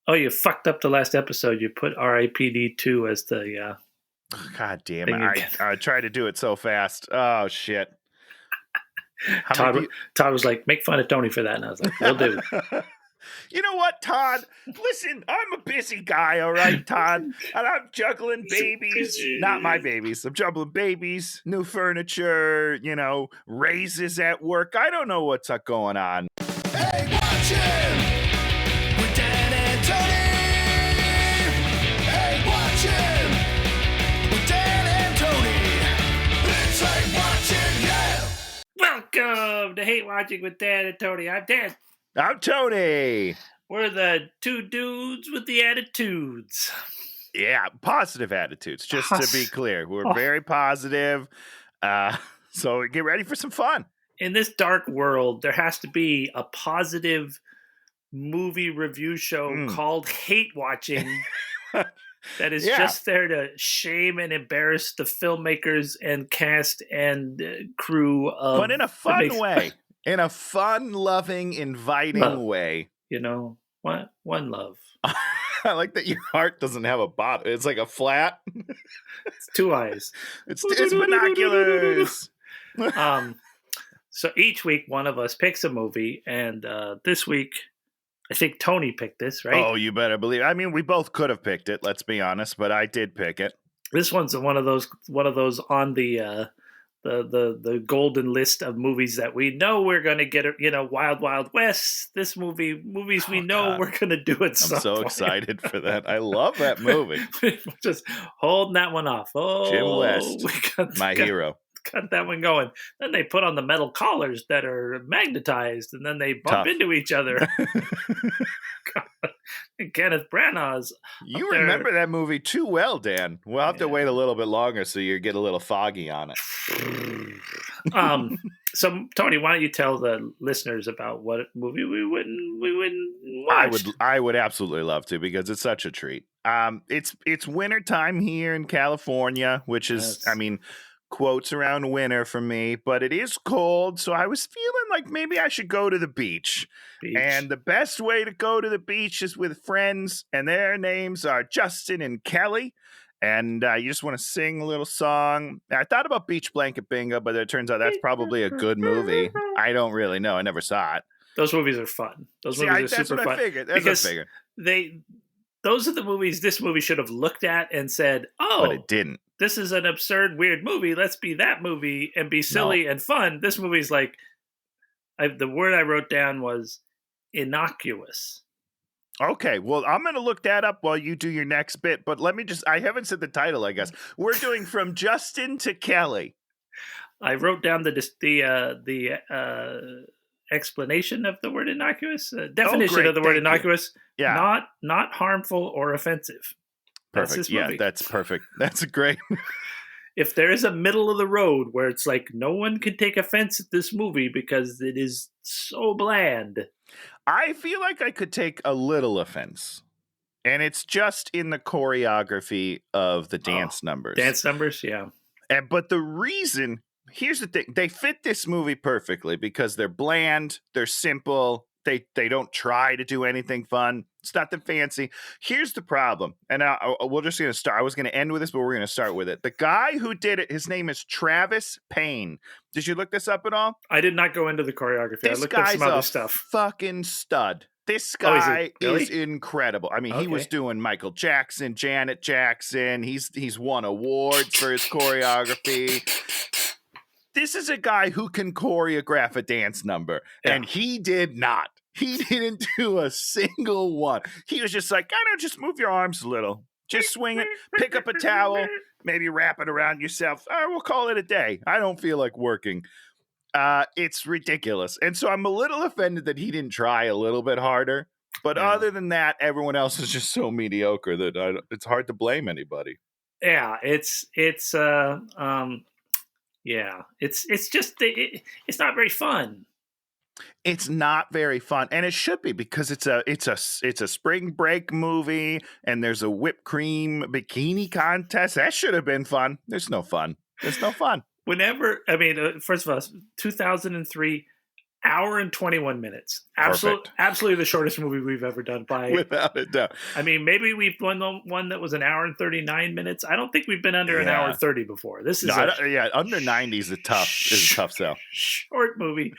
Oh, you fucked up the last episode. You put RIPD2 as the God damn thing it. again. I tried to do it so fast. Oh, shit. Todd was like, make fun of Tony for that. And I was like, will do. You know what, Todd? Listen, I'm a busy guy, all right, Todd? And I'm juggling babies. Not my babies. I'm juggling babies, new furniture, raises at work. I don't know what's going on. Hey, watch him! With Dan and Tony! Hey, watch him! With Dan and Tony! It's Hey Watching, yeah! Welcome to Hate Watching with Dan and Tony. I'm Dan. I'm Tony. We're the two dudes with the attitudes. Yeah, positive attitudes, just to be clear. We're very positive. So get ready for some fun. In this dark world, there has to be a positive movie review show called Hate Watching that is just there to shame and embarrass the filmmakers and cast and crew of... But in a fun way. In a fun, loving, inviting way. You know, what? One love. I like that your heart doesn't have a bottom. It's like a flat. It's two eyes. It's binoculars. So each week, one of us picks a movie, and this week, I think Tony picked this, right? Oh, you better believe. I mean, we both could have picked it. Let's be honest, but I did pick it. This one's one of those on the golden list of movies that we know we're going to get. Wild Wild West. This movies we know we're going to do it. I'm so excited for that. I love that movie. Just holding that one off. Oh, Jim West, my hero. Got that one going. Then they put on the metal collars that are magnetized, and then they bump into each other. And Kenneth Branagh's. You remember that movie too well, Dan. We'll have to wait a little bit longer so you get a little foggy on it. So Tony, why don't you tell the listeners about what movie we wouldn't watch? I would absolutely love to, because it's such a treat. It's winter time here in California, which is, quotes around winter for me, but it is cold, so I was feeling like maybe I should go to the beach. And the best way to go to the beach is with friends, and their names are Justin and Kelly. And you just want to sing a little song. I thought about Beach Blanket Bingo, but it turns out that's probably a good movie. I don't really know. I never saw it. Those movies are fun. Those movies are super fun. That's what I figured. Those are the movies this movie should have looked at and said, oh, but it didn't. This is an absurd, weird movie. Let's be that movie and be silly and fun. This movie's like, the word I wrote down was innocuous. Okay, well, I'm going to look that up while you do your next bit, but I haven't said the title, I guess. We're doing From Justin to Kelly. I wrote down the explanation of the word innocuous, definition of the word innocuous. Yeah. Not harmful or offensive. Perfect. Yeah, that's perfect. That's great. If there is a middle of the road where it's like no one can take offense at this movie because it is so bland, I feel like I could take a little offense. And it's just in the choreography of the dance numbers. Dance numbers, yeah. But the reason, here's the thing, they fit this movie perfectly because they're bland, they're simple, they don't try to do anything fun. It's nothing fancy. Here's the problem, and we're just going to start. I was going to end with this, but we're going to start with it. The guy who did it, his name is Travis Payne. Did you look this up at all? I did not go into the choreography. I looked up some other stuff. Fucking stud. This guy is incredible. I mean, he was doing Michael Jackson, Janet Jackson. He's won awards for his choreography. This is a guy who can choreograph a dance number, and he did not. He didn't do a single one. He was just like, just move your arms a little. Just swing it, pick up a towel, maybe wrap it around yourself. We'll call it a day. I don't feel like working. It's ridiculous. And so I'm a little offended that he didn't try a little bit harder. But other than that, everyone else is just so mediocre that it's hard to blame anybody. Yeah, it's just it's not very fun. It's not very fun, and it should be, because it's a spring break movie, and there's a whipped cream bikini contest. That should have been fun. There's no fun. First of all, 2003, hour and 21 minutes. Perfect. Absolutely the shortest movie we've ever done by without a doubt. I mean, maybe we've done the one that was an hour and 39 minutes. I don't think we've been under an hour 30 before. This is under 90 is a tough sell. Short movie.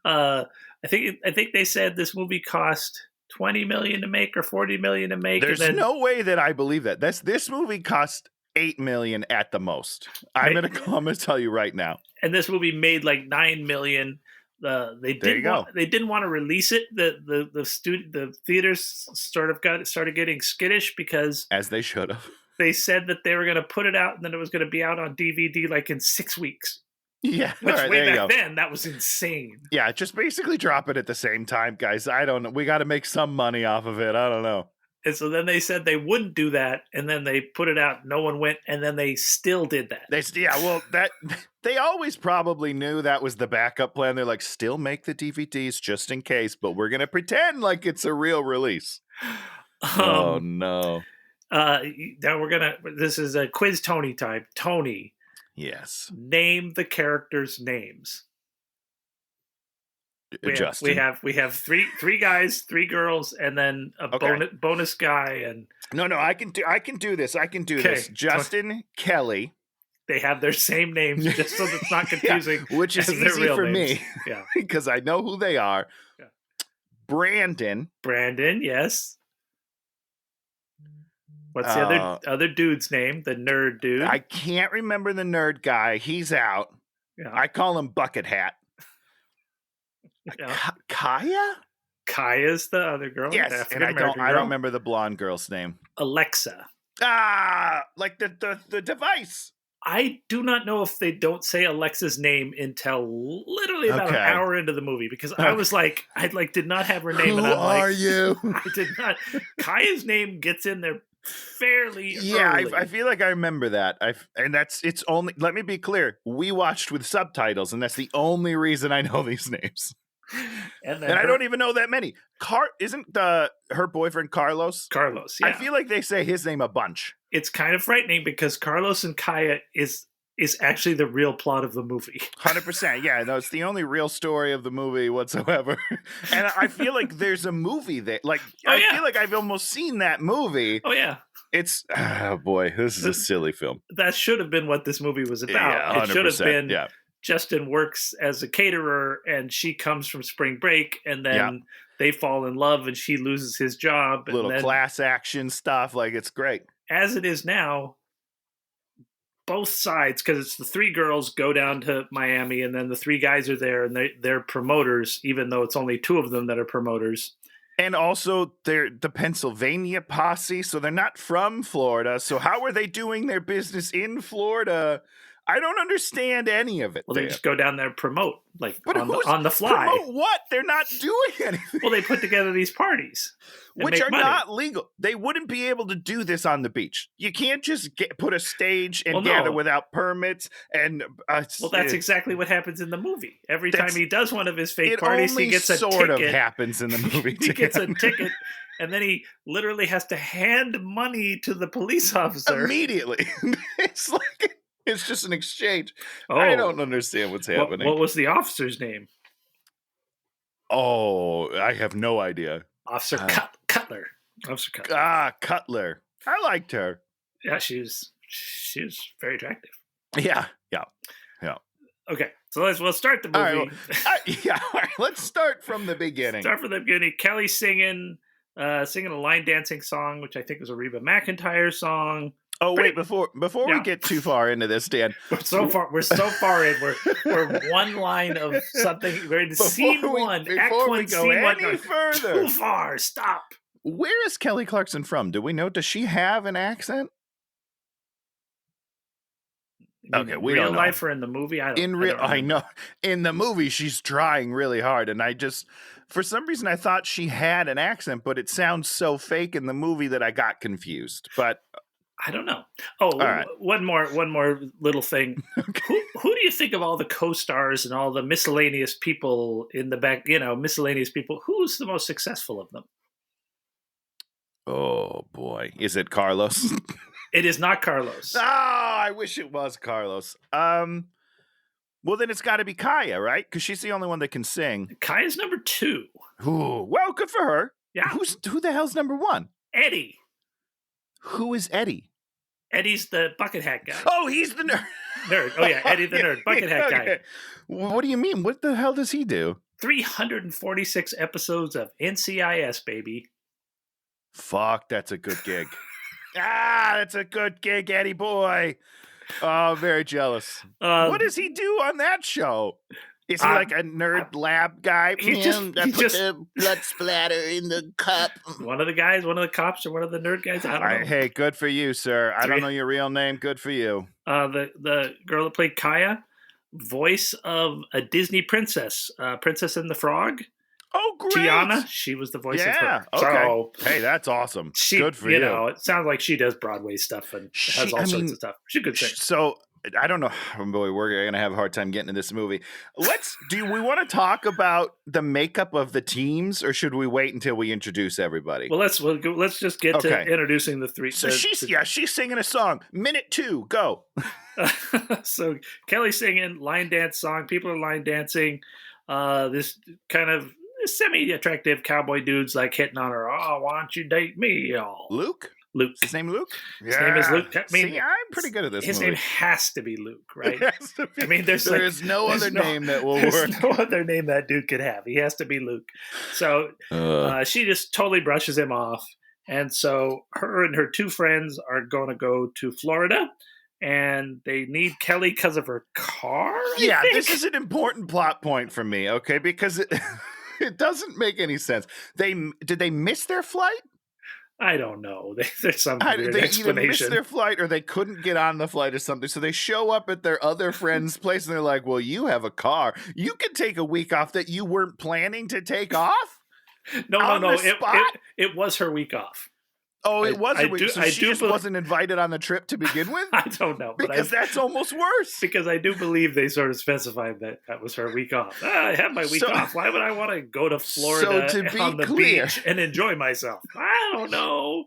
I think they said this movie cost $20 million to make or $40 million to make. There's no way that I believe that. This movie cost $8 million at the most. I'm gonna tell you right now. And this movie made like $9 million. They didn't want to release it. The theaters started getting skittish because, as they should have, they said that they were going to put it out and then it was going to be out on DVD like in 6 weeks. Yeah, which way back then that was insane. Yeah, just basically drop it at the same time, guys. I don't know. We got to make some money off of it. I don't know. And so then they said they wouldn't do that, and then they put it out. No one went, and then they still did that. They always probably knew that was the backup plan. They're like, still make the DVDs just in case, but we're gonna pretend like it's a real release. Oh no! Now This is a quiz Tony time. Tony, yes. Name the characters' names. We have three guys, 3 girls, and then a bonus guy. And no, I can do this. This. Justin, Kelly. They have their same names, just so it's not confusing. Yeah, which is easy for me. Yeah, because I know who they are. Yeah. Brandon, yes. What's the other dude's name? The nerd dude. I can't remember the nerd guy. He's out. Yeah. I call him Bucket Hat. Yeah. Kaya? Kaya's the other girl. Yes, and I don't remember the blonde girl's name. Alexa. Like the device. I do not know if they don't say Alexa's name until literally about an hour into the movie, because I was like, I did not have her name. Who and I'm are you? I did not. Kaya's name gets in there fairly early. I feel like I remember that. It's only, let me be clear, we watched with subtitles, and that's the only reason I know these names. And I don't even know that many. Isn't her boyfriend Carlos? Carlos, yeah. I feel like they say his name a bunch. It's kind of frightening because Carlos and Kaya is actually the real plot of the movie. 100%. Yeah, no, it's the only real story of the movie whatsoever. And I feel like there's a movie that, I feel like I've almost seen that movie. Oh, yeah. It's, oh boy, this is a silly film. That should have been what this movie was about. Yeah, 100%, it should have been. Yeah. Justin works as a caterer and she comes from spring break, and then they fall in love and she loses his job. Little class action stuff. It's great. As it is now, both sides, because it's the 3 girls go down to Miami and then the 3 guys are there and they're promoters, even though it's only 2 of them that are promoters. And also, they're the Pennsylvania posse, so they're not from Florida. So how are they doing their business in Florida? I don't understand any of it. Well, they just go down there and promote, on the fly. Promote what? They're not doing anything. Well, they put together these parties. Which are not legal. They wouldn't be able to do this on the beach. You can't just put a stage and gather without permits. And that's exactly what happens in the movie. Every time he does one of his fake parties, he gets a ticket. It sort of happens in the movie. He gets a ticket, and then he literally has to hand money to the police officer. Immediately. It's just an exchange. I don't understand what's happening. What was the officer's name? Oh, I have no idea. Officer Cutler. Officer Cutler. Cutler. I liked her. Yeah, she was very attractive. Yeah. Okay, so we'll start the movie. All right, let's start from the beginning. Kelly singing a line dancing song, which I think was a Reba McEntire song. Oh wait! Before we get too far into this, Dan, we're so far in. We're one line of something. We're in scene 1, Act 1, scene 1. Any further, too far. Stop. Where is Kelly Clarkson from? Do we know? Does she have an accent? Okay, we don't know. Real life or in the movie? I know. In the movie, she's trying really hard, and for some reason, I thought she had an accent, but it sounds so fake in the movie that I got confused. But I don't know. Oh, right. One more little thing. Okay. Who do you think of all the co-stars and all the miscellaneous people in the back? Miscellaneous people. Who's the most successful of them? Oh boy, is it Carlos? It is not Carlos. Oh, I wish it was Carlos. Well, then it's got to be Kaya, right? Because she's the only one that can sing. Kaya's number 2. Ooh, well, good for her. Yeah. Who the hell's number 1? Eddie. Who is Eddie? Eddie's the bucket hat guy. Oh, he's the nerd. Nerd. Oh, yeah, Eddie the nerd. Bucket hat guy. What do you mean? What the hell does he do? 346 episodes of NCIS, baby. Fuck, that's a good gig. That's a good gig, Eddie boy. Oh, very jealous. What does he do on that show? Is he like a nerd lab guy? He just the blood splatter in the cup. One of the guys, one of the cops, or one of the nerd guys. I don't know. Hey, good for you, sir. I don't know your real name. Good for you. The girl that played Kaya, voice of a Disney princess, Princess and the Frog. Oh, great. Tiana, she was the voice of her. Okay. So, hey, that's awesome. Good for you. You know, it sounds like she does Broadway stuff and has all sorts of stuff. She could sing. So, I don't know. Boy, we're going to have a hard time getting into this movie. Do we want to talk about the makeup of the teams, or should we wait until we introduce everybody? Well, let's just get to introducing the three. So she's singing a song. Minute 2, go. So Kelly's singing line dance song. People are line dancing. This kind of semi-attractive cowboy dude's like hitting on her. Oh, why don't you date me, y'all? Luke? Luke. His name Luke? His name is Luke. I mean, see, I'm pretty good at this His movie. name has to be Luke, right? I mean, there is no other name that will there's work. no other name that dude could have. He has to be Luke. So she just totally brushes him off. And so her and her 2 friends are going to go to Florida. And they need Kelly because of her car? Yeah, this is an important plot point for me, okay? Because it doesn't make any sense. Did they miss their flight? I don't know. There's some weird they explanation. either missed their flight or they couldn't get on the flight or something. So they show up at their other friend's place and they're like, well, you have a car. You can take a week off that you weren't planning to take off? No. It was her week off. Oh, it was a week. So she just wasn't invited on the trip to begin with? I don't know. Because that's almost worse. Because I do believe they sort of specified that was her week off. I have my week off. Why would I want to go to Florida on the beach and enjoy myself? I don't know.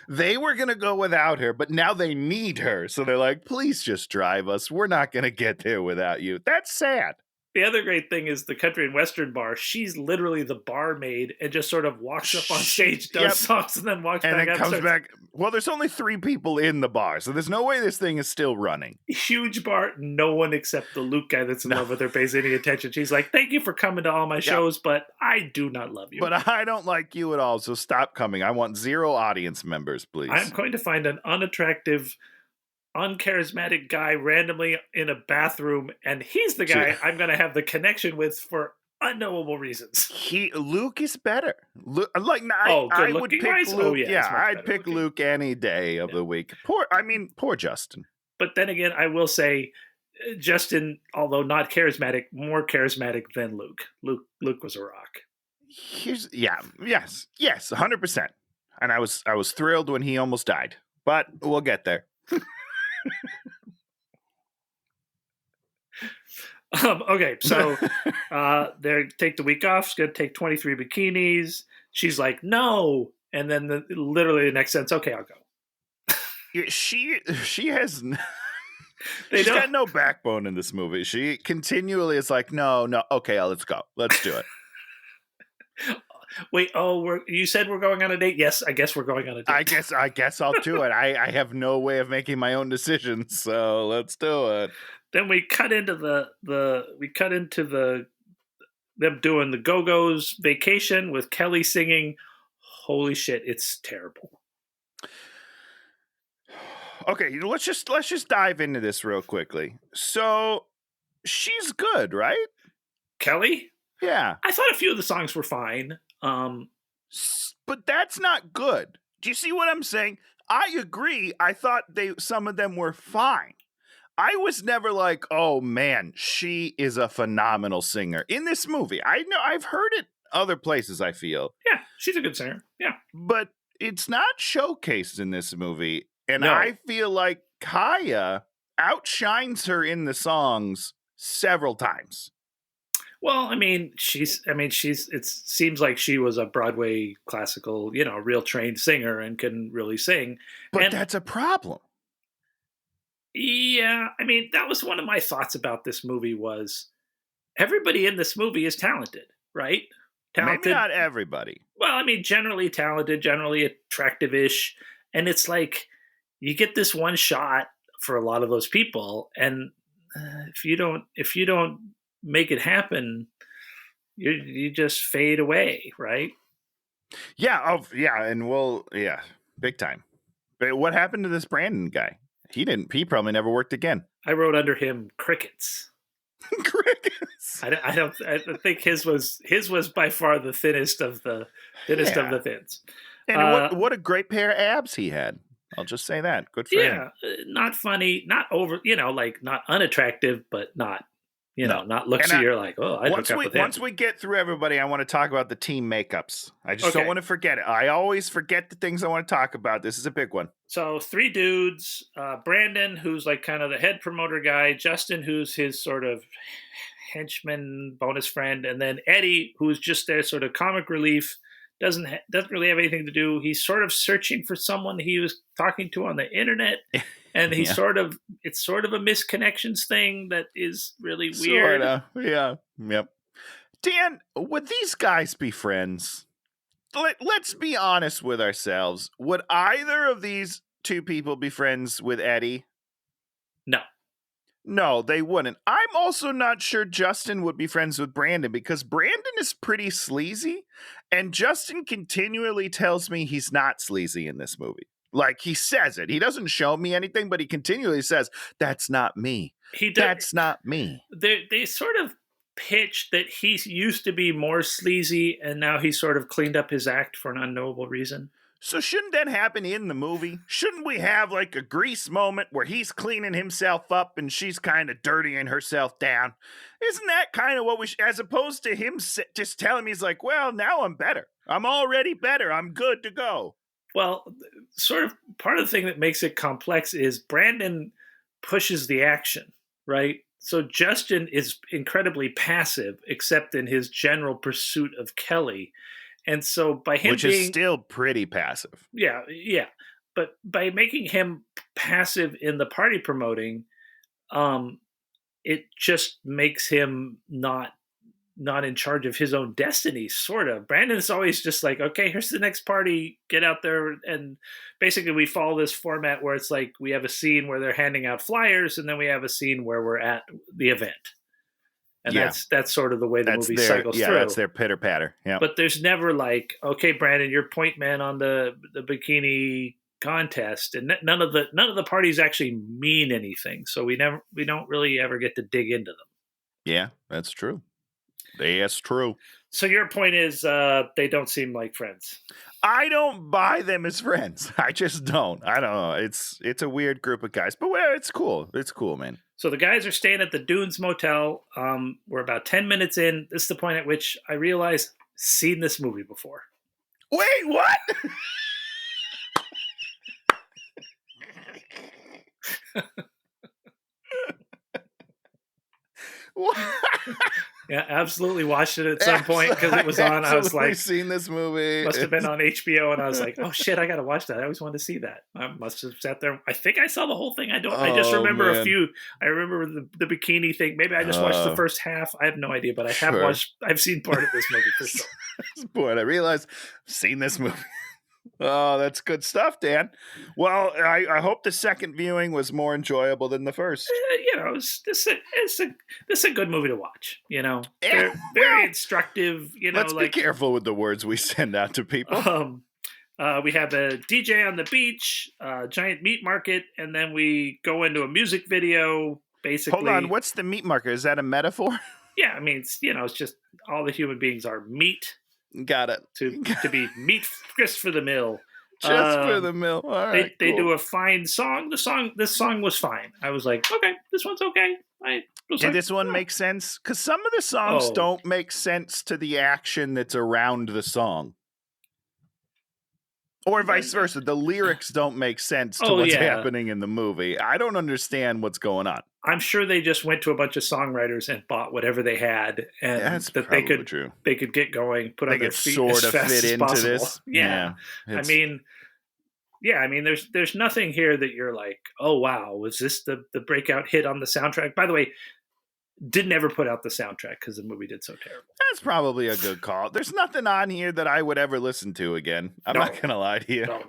They were going to go without her, but now they need her. So they're like, please just drive us. We're not going to get there without you. That's sad. The other great thing is the country and western bar. She's literally the barmaid and just sort of walks up on stage, does songs, and then walks back out. And then comes back. Well, there's only 3 people in the bar, so there's no way this thing is still running. Huge bar. No one except the Luke guy that's in love with her pays any attention. She's like, thank you for coming to all my shows, but I do not love you. But I don't like you at all, so stop coming. I want 0 audience members, please. I'm going to find an unattractive, uncharismatic guy randomly in a bathroom, and he's the guy I'm going to have the connection with for unknowable reasons. Luke is better. I would pick Luke. Oh, I'd pick Luke any day of the week. Poor Justin. But then again, I will say Justin, although not charismatic, more charismatic than Luke. Luke was a rock. Yes, 100%. And I was thrilled when he almost died. But we'll get there. Okay, so they take the week off. She's going to take 23 bikinis. She's like, no. And then literally the next sentence, okay, I'll go. She has... She's got no backbone in this movie. She continually is like, no, okay, let's go. Let's do it. Wait, you said we're going on a date? Yes, I guess we're going on a date. I guess I'll do it. I have no way of making my own decisions, so let's do it. Then we cut into them doing the Go-Go's vacation with Kelly singing. Holy shit, it's terrible. Okay, let's just dive into this real quickly. So she's good, right? Kelly? Yeah. I thought a few of the songs were fine. But that's not good. Do you see what I'm saying? I agree. I thought some of them were fine. I was never like, oh man, she is a phenomenal singer in this movie. I know I've heard it other places, I feel. Yeah, she's a good singer. Yeah. But it's not showcased in this movie. And No. I feel like Kaya outshines her in the songs several times. Well, it seems like she was a Broadway classical, real trained singer and can really sing. But And that's a problem. Yeah, I mean, that was one of my thoughts about this movie was everybody in this movie is talented, right? Maybe Talented. not everybody. Well, I mean, generally talented, generally attractive-ish, and it's like you get this one shot for a lot of those people, and if you don't make it happen, you just fade away, right? Yeah. Oh, yeah. And yeah, big time. But what happened to this Brandon guy? He probably never worked again. I wrote under him crickets. Crickets. I think his was by far the thinnest of the thins. And what a great pair of abs he had. I'll just say that. Good for him. Yeah, not funny, not over, like not unattractive, but not, not looks you're like, oh, I'd hook up with him. Once we get through everybody, I want to talk about the team makeups. I just don't want to forget it. I always forget the things I want to talk about. This is a big one. So 3 dudes, Brandon, who's like kind of the head promoter guy, Justin, who's his sort of henchman bonus friend, and then Eddie, who's just their sort of comic relief, doesn't really have anything to do. He's sort of searching for someone he was talking to on the internet, and he's it's sort of a misconnections thing that is really weird. Sorta. Yeah. Yep. Dan, would these guys be friends? Let's be honest with ourselves. Would either of these 2 people be friends with Eddie? No. No, they wouldn't. I'm also not sure Justin would be friends with Brandon because Brandon is pretty sleazy, and Justin continually tells me he's not sleazy in this movie. Like, he says it. He doesn't show me anything, but he continually says, that's not me. That's not me. They sort of pitch that he used to be more sleazy, and now he's sort of cleaned up his act for an unknowable reason. So shouldn't that happen in the movie? Shouldn't we have like a Grease moment where he's cleaning himself up and she's kind of dirtying herself down? Isn't that kind of what we as opposed to him just telling me, he's like, well, now I'm better. I'm already better. I'm good to go. Well, sort of part of the thing that makes it complex is Brandon pushes the action, right? So Justin is incredibly passive, except in his general pursuit of Kelly. And so by him Which is still pretty passive. Yeah. But by making him passive in the party promoting, it just makes him not in charge of his own destiny, sort of. Brandon's always just like, okay, here's the next party, get out there. And basically we follow this format where it's like we have a scene where they're handing out flyers, and then we have a scene where we're at the event. And that's sort of the way the movie cycles through. Yeah, that's their pitter patter. Yeah. But there's never like, okay, Brandon, you're point man on the bikini contest, and none of the parties actually mean anything. So we don't really ever get to dig into them. Yeah, that's true. That's true. So your point is they don't seem like friends. I don't buy them as friends. I just don't. I don't know. It's a weird group of guys, but it's cool. It's cool, man. So the guys are staying at the Dunes Motel. We're about 10 minutes in. This is the point at which I realize I've seen this movie before. Wait, what? What? Yeah, absolutely watched it at some point because it was on. I was like, seen this movie. Must have been on HBO, and I was like, oh shit, I got to watch that. I always wanted to see that. I must have sat there. I think I saw the whole thing. I just remember a few. I remember the bikini thing. Maybe I just watched the first half. I have no idea, but I've seen part of this movie for sure. Boy, I realized I've seen this movie. Oh, that's good stuff, Dan. Well, I hope the second viewing was more enjoyable than the first. This is a good movie to watch. Very instructive. Let's be careful with the words we send out to people. We have a DJ on the beach, giant meat market, and then we go into a music video. Basically, hold on. What's the meat market? Is that a metaphor? Yeah, I mean, it's just all the human beings are meat. Got it. To be meat just for the mill. Just for the mill. All right. They do a fine song. This song was fine. I was like, okay, this one's okay. This one makes sense? Because some of the songs don't make sense to the action that's around the song. Or vice versa. The lyrics don't make sense to what's happening in the movie. I don't understand what's going on. I'm sure they just went to a bunch of songwriters and bought whatever they had, and that's that true. They could get going, put on their feet sort as of fast fit as into possible. this. Yeah. I mean, Yeah, I mean, there's nothing here that you're like, oh wow, was this the breakout hit on the soundtrack? By the way, didn't ever put out the soundtrack because the movie did so terrible. That's probably a good call. There's nothing on here that I would ever listen to again. I'm not gonna lie to you. No.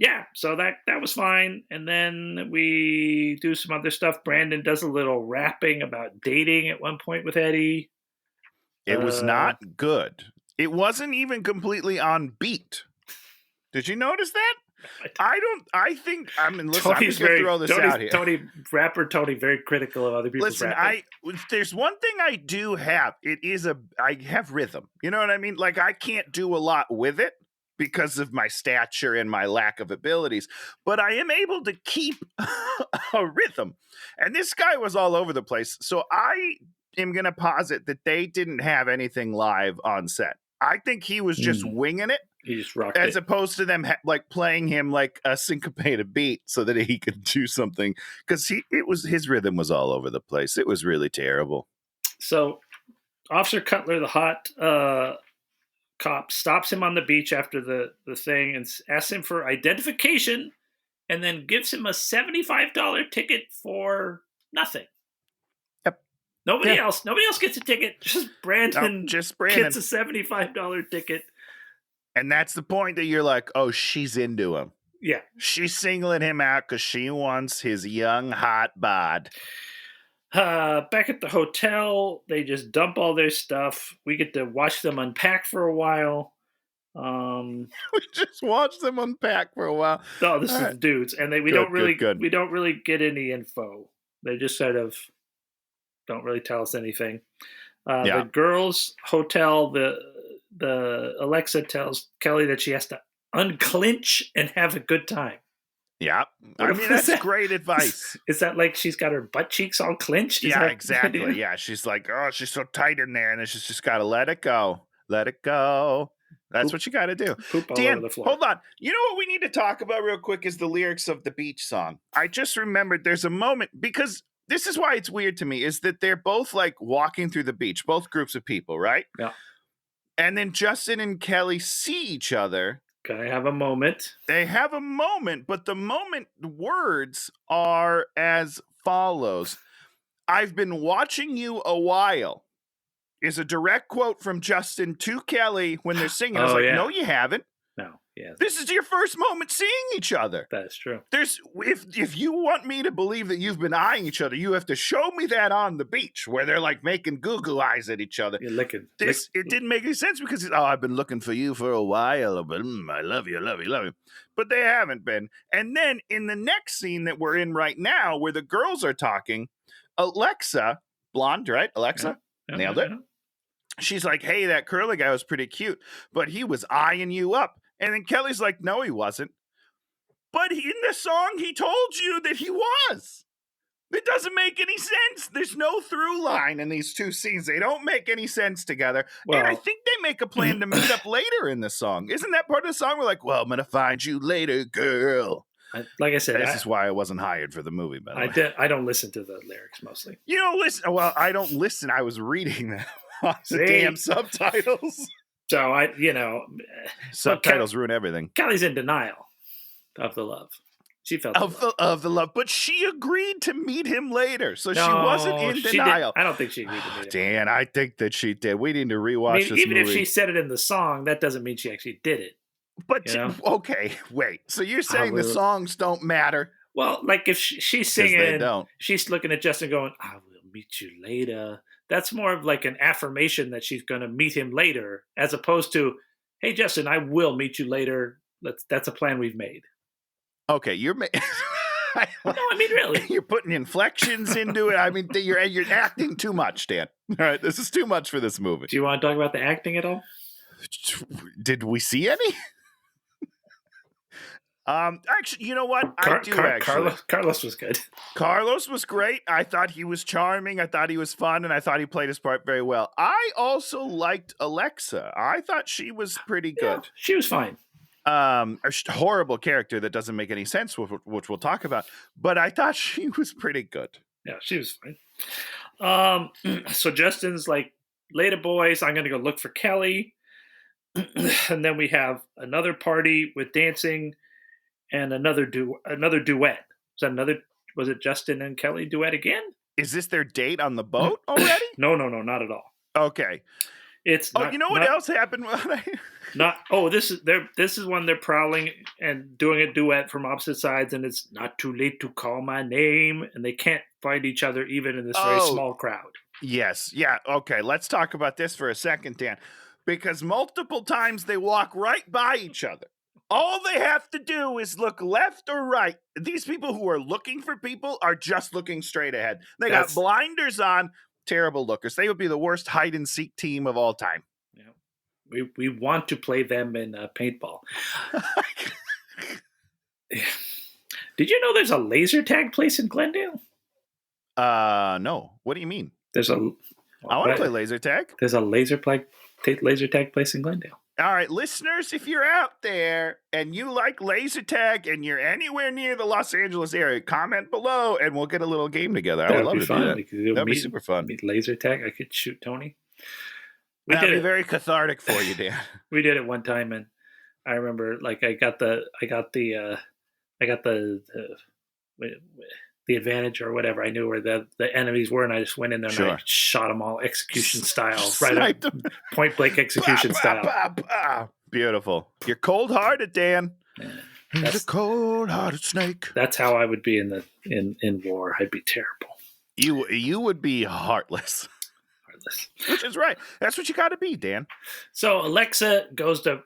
Yeah, so that was fine. And then we do some other stuff. Brandon does a little rapping about dating at one point with Eddie. It was not good. It wasn't even completely on beat. Did you notice that? I think, I mean, listen, I'm just going to throw this out here. Tony, very critical of other people's rapping. There's one thing I do have. I have rhythm. You know what I mean? Like, I can't do a lot with it because of my stature and my lack of abilities, but I am able to keep a rhythm. And this guy was all over the place. So I am going to posit that they didn't have anything live on set. I think he was just winging it. He just rocked as opposed to them like playing him like a syncopated beat so that he could do something, because his rhythm was all over the place. It was really terrible. So Officer Cutler, the hot cop, stops him on the beach after the thing and asks him for identification, and then gives him a $75 ticket for nothing. Yep. Nobody else gets a ticket. Just Brandon. Gets a $75 ticket. And that's the point that you're like, oh, she's into him. Yeah. She's singling him out because she wants his young, hot bod. Back at the hotel, they just dump all their stuff. We get to watch them unpack for a while. We just watch them unpack for a while. Oh, this is the dudes. And we don't really get any info. They just sort of don't really tell us anything. The girls' hotel, the Alexa tells Kelly that she has to unclench and have a good time. Yeah. I mean, that's great advice. Is that like she's got her butt cheeks all clenched? Yeah, exactly. Yeah, she's like, oh, she's so tight in there, and then she's just got to let it go. Let it go. That's what you got to do. Dan, hold on. You know what we need to talk about real quick is the lyrics of the beach song. I just remembered there's a moment, because this is why it's weird to me, is that they're both like walking through the beach, both groups of people, right? Yeah. And then Justin and Kelly see each other. They have a moment. They have a moment, but the words are as follows. I've been watching you a while is a direct quote from Justin to Kelly when they're singing. I was like, no, you haven't. No, yeah. This is your first moment seeing each other. That is true. If you want me to believe that you've been eyeing each other, you have to show me that on the beach where they're like making goo eyes at each other. It didn't make any sense because I've been looking for you for a while, but I love you. But they haven't been. And then in the next scene that we're in right now, where the girls are talking, Alexa, blonde, right? Alexa, nailed it. She's like, hey, that curly guy was pretty cute, but he was eyeing you up. And then Kelly's like, no, he wasn't. But in the song, he told you that he was. It doesn't make any sense. There's no through line in these two scenes. They don't make any sense together. Well, and I think they make a plan to meet up later in the song. Isn't that part of the song? We're like, well, I'm going to find you later, girl. Like I said, this is why I wasn't hired for the movie, by the way. I don't listen to the lyrics mostly. You don't listen? Well, I don't listen. I was reading them on the damn subtitles. So subtitles ruin everything. Kelly's in denial of the love. She felt of the love, but she agreed to meet him later, so she wasn't in denial. I don't think she agreed to meet him. Dan, I think that she did. We need to rewatch this even movie. If she said it in the song, that doesn't mean she actually did it. But okay, wait. So you're saying the songs don't matter? Well, like if she's singing, she's looking at Justin going, "I will meet you later." That's more of like an affirmation that she's going to meet him later, as opposed to, "Hey, Justin, I will meet you later." That's a plan we've made. Okay, you're. No, I mean really. You're putting inflections into it. I mean, you're acting too much, Dan. All right, this is too much for this movie. Do you want to talk about the acting at all? Did we see any? Actually, you know what? Carlos was good. Carlos was great. I thought he was charming. I thought he was fun, and I thought he played his part very well. I also liked Alexa. I thought she was pretty good. Yeah, she was fine. A horrible character that doesn't make any sense, which we'll talk about. But I thought she was pretty good. Yeah, she was fine. So Justin's like, later, boys, I'm going to go look for Kelly. And then we have another party with dancing and another duet. Was it Justin and Kelly duet again? Is this their date on the boat already? No, not at all. Okay. It's not, you know what else happened? This is when they're prowling and doing a duet from opposite sides, and it's not too late to call my name, and they can't find each other even in this very small crowd. Yes. Yeah. Okay. Let's talk about this for a second, Dan, because multiple times they walk right by each other. All they have to do is look left or right. These people who are looking for people are just looking straight ahead. They got blinders on. Terrible lookers. They would be the worst hide and seek team of all time. Yeah. We want to play them in paintball. Did you know there's a laser tag place in Glendale? No. What do you mean? I want to play laser tag. There's a laser tag place in Glendale. All right, listeners, if you're out there and you like laser tag and you're anywhere near the Los Angeles area, comment below and we'll get a little game together. I would love to do that. That'd be super fun. Laser tag. I could shoot Tony. That'd be very cathartic for you, Dan. We did it one time, and I remember, like, I got the advantage or whatever. I knew where the enemies were, and I just went in there and I shot them all execution style, right up, point blank execution style. Beautiful. You're cold-hearted, Dan. He's a cold-hearted snake. That's how I would be in war. I'd be terrible. You would be heartless. Which is right. That's what you got to be, Dan. So Alexa goes to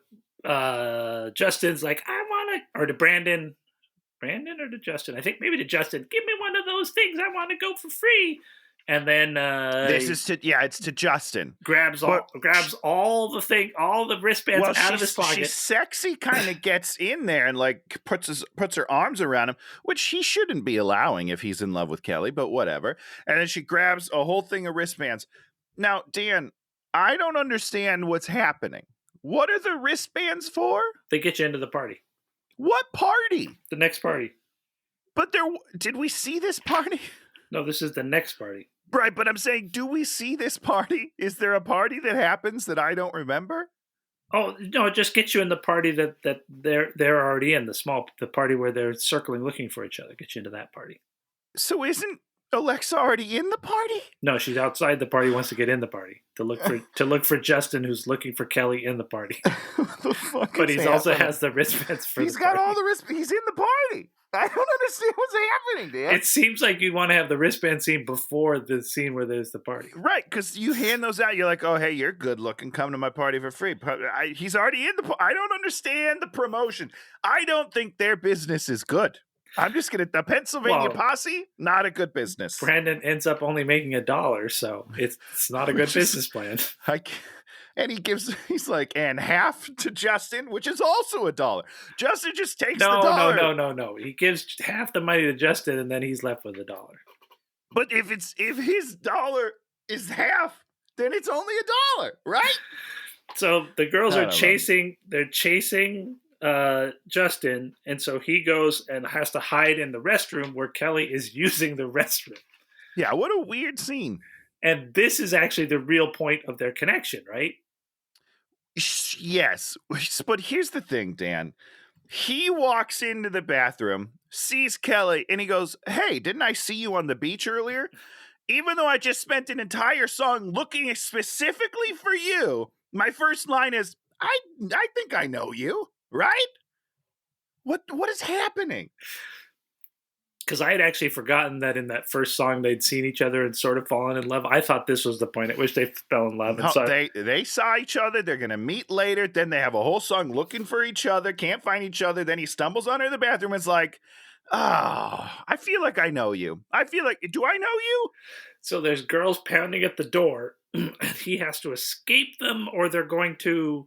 Justin's like, I want to, or to Brandon or to Justin? I think maybe to Justin. Give me one of those things. I want to go for free. And then it's to Justin. Grabs all the wristbands out of his pocket. She's sexy, kind of gets in there and like puts her arms around him, which he shouldn't be allowing if he's in love with Kelly, but whatever. And then she grabs a whole thing of wristbands. Now, Dan, I don't understand what's happening. What are the wristbands for? They get you into the party. What party? The next party. But did we see this party? No, this is the next party. Right, but I'm saying, do we see this party? Is there a party that happens that I don't remember? Oh, no, it just gets you in the party that they're already in, the party where they're circling looking for each other. Gets you into that party. So isn't Alexa already in the party? No, she's outside the party, wants to get in the party. To look for Justin, who's looking for Kelly in the party. What the fuck but he also has the wristbands for He's got all the wristbands. He's in the party. I don't understand what's happening, Dan. It seems like you want to have the wristband scene before the scene where there's the party. Right, because you hand those out. You're like, oh, hey, you're good looking. Come to my party for free. He's already in the I don't understand the promotion. I don't think their business is good. I'm just going to, the Pennsylvania Posse, not a good business. Brandon ends up only making $1, so it's not a good business plan. And he's like, and half to Justin, which is also $1. Justin just takes the $1. No. He gives half the money to Justin, and then he's left with $1. But if his $1 is half, then it's only $1, right? So the girls are chasing. They're chasing Justin, and so he goes and has to hide in the restroom where Kelly is using the restroom. Yeah, what a weird scene. And this is actually the real point of their connection, right? Yes. But here's the thing, Dan. He walks into the bathroom, sees Kelly, and he goes, hey, didn't I see you on the beach earlier? Even though I just spent an entire song looking specifically for you, my first line is, I think I know you, right? What is happening? Because I had actually forgotten that in that first song they'd seen each other and sort of fallen in love. I thought this was the point at which they fell in love. They saw each other. They're going to meet later. Then they have a whole song looking for each other, can't find each other. Then he stumbles on her in the bathroom and is like, oh, I feel like I know you. Do I know you? So there's girls pounding at the door. And he has to escape them or they're going to...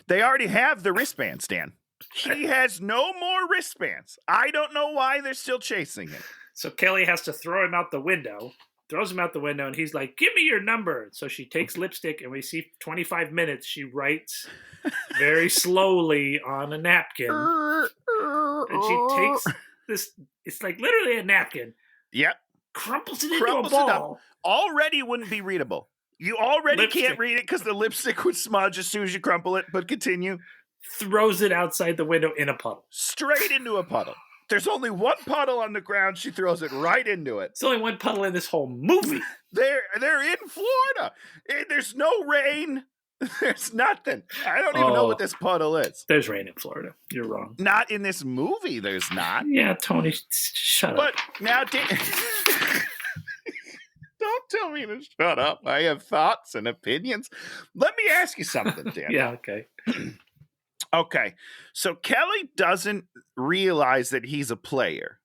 They already have the wristbands, Dan. He has no more wristbands. I don't know why they're still chasing him. So Kelly has to throws him out the window, and he's like, give me your number. So she takes lipstick, and we see 25 minutes. She writes very slowly on a napkin. And she takes this, it's like literally a napkin. Yep. Crumples it into a ball. Already wouldn't be readable. You already can't read it because the lipstick would smudge as soon as you crumple it, but continue. Throws it outside the window in a puddle. Straight into a puddle. There's only one puddle on the ground. She throws it right into it. There's only one puddle in this whole movie. They're in Florida. There's no rain. There's nothing. I don't even know what this puddle is. There's rain in Florida. You're wrong. Not in this movie, there's not. Yeah, Tony, shut up. But now, don't tell me to shut up. I have thoughts and opinions. Let me ask you something, Dan. Yeah, okay. Okay, so Kelly doesn't realize that he's a player.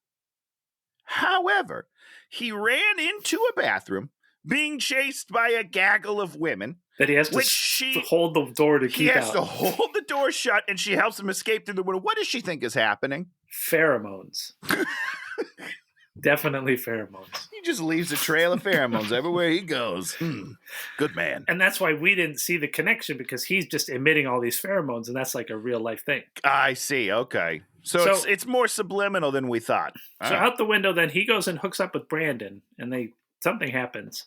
However, he ran into a bathroom being chased by a gaggle of women. That he has to hold the door to keep out. He has to hold the door shut, and she helps him escape through the window. What does she think is happening? Pheromones. Definitely pheromones. He just leaves a trail of pheromones everywhere he goes. Good man. And that's why we didn't see the connection, because he's just emitting all these pheromones, and that's like a real life thing. I see. Okay. So it's more subliminal than we thought. So out the window, then he goes and hooks up with Brandon, and something happens.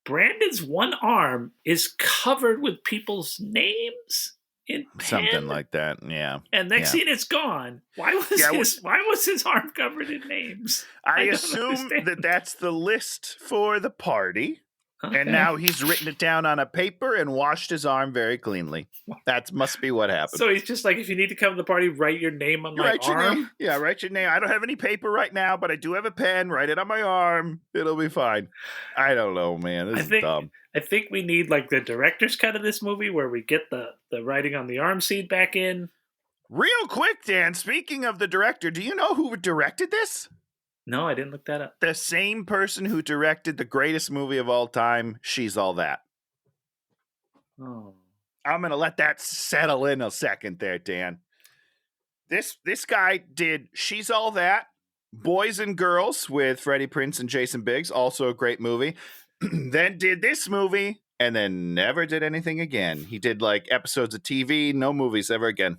Brandon's one arm is covered with people's names in pen. Something like that, yeah. And next scene, it's gone. Why was his arm covered in names? I assume that's the list for the party. Okay. And now he's written it down on a paper and washed his arm very cleanly. That must be what happened. So he's just like, if you need to come to the party, write your name on my arm. Yeah, write your name. I don't have any paper right now, but I do have a pen. Write it on my arm. It'll be fine. I don't know, man. This is dumb. I think we need like the director's cut of this movie where we get the writing on the arm seat back in. Real quick, Dan, speaking of the director, do you know who directed this? No, I didn't look that up. The same person who directed the greatest movie of all time, She's All That. Oh. I'm going to let that settle in a second there, Dan. This guy did She's All That, Boys and Girls with Freddie Prinze and Jason Biggs, also a great movie. Then did this movie, and then never did anything again. He did like episodes of TV, no movies ever again.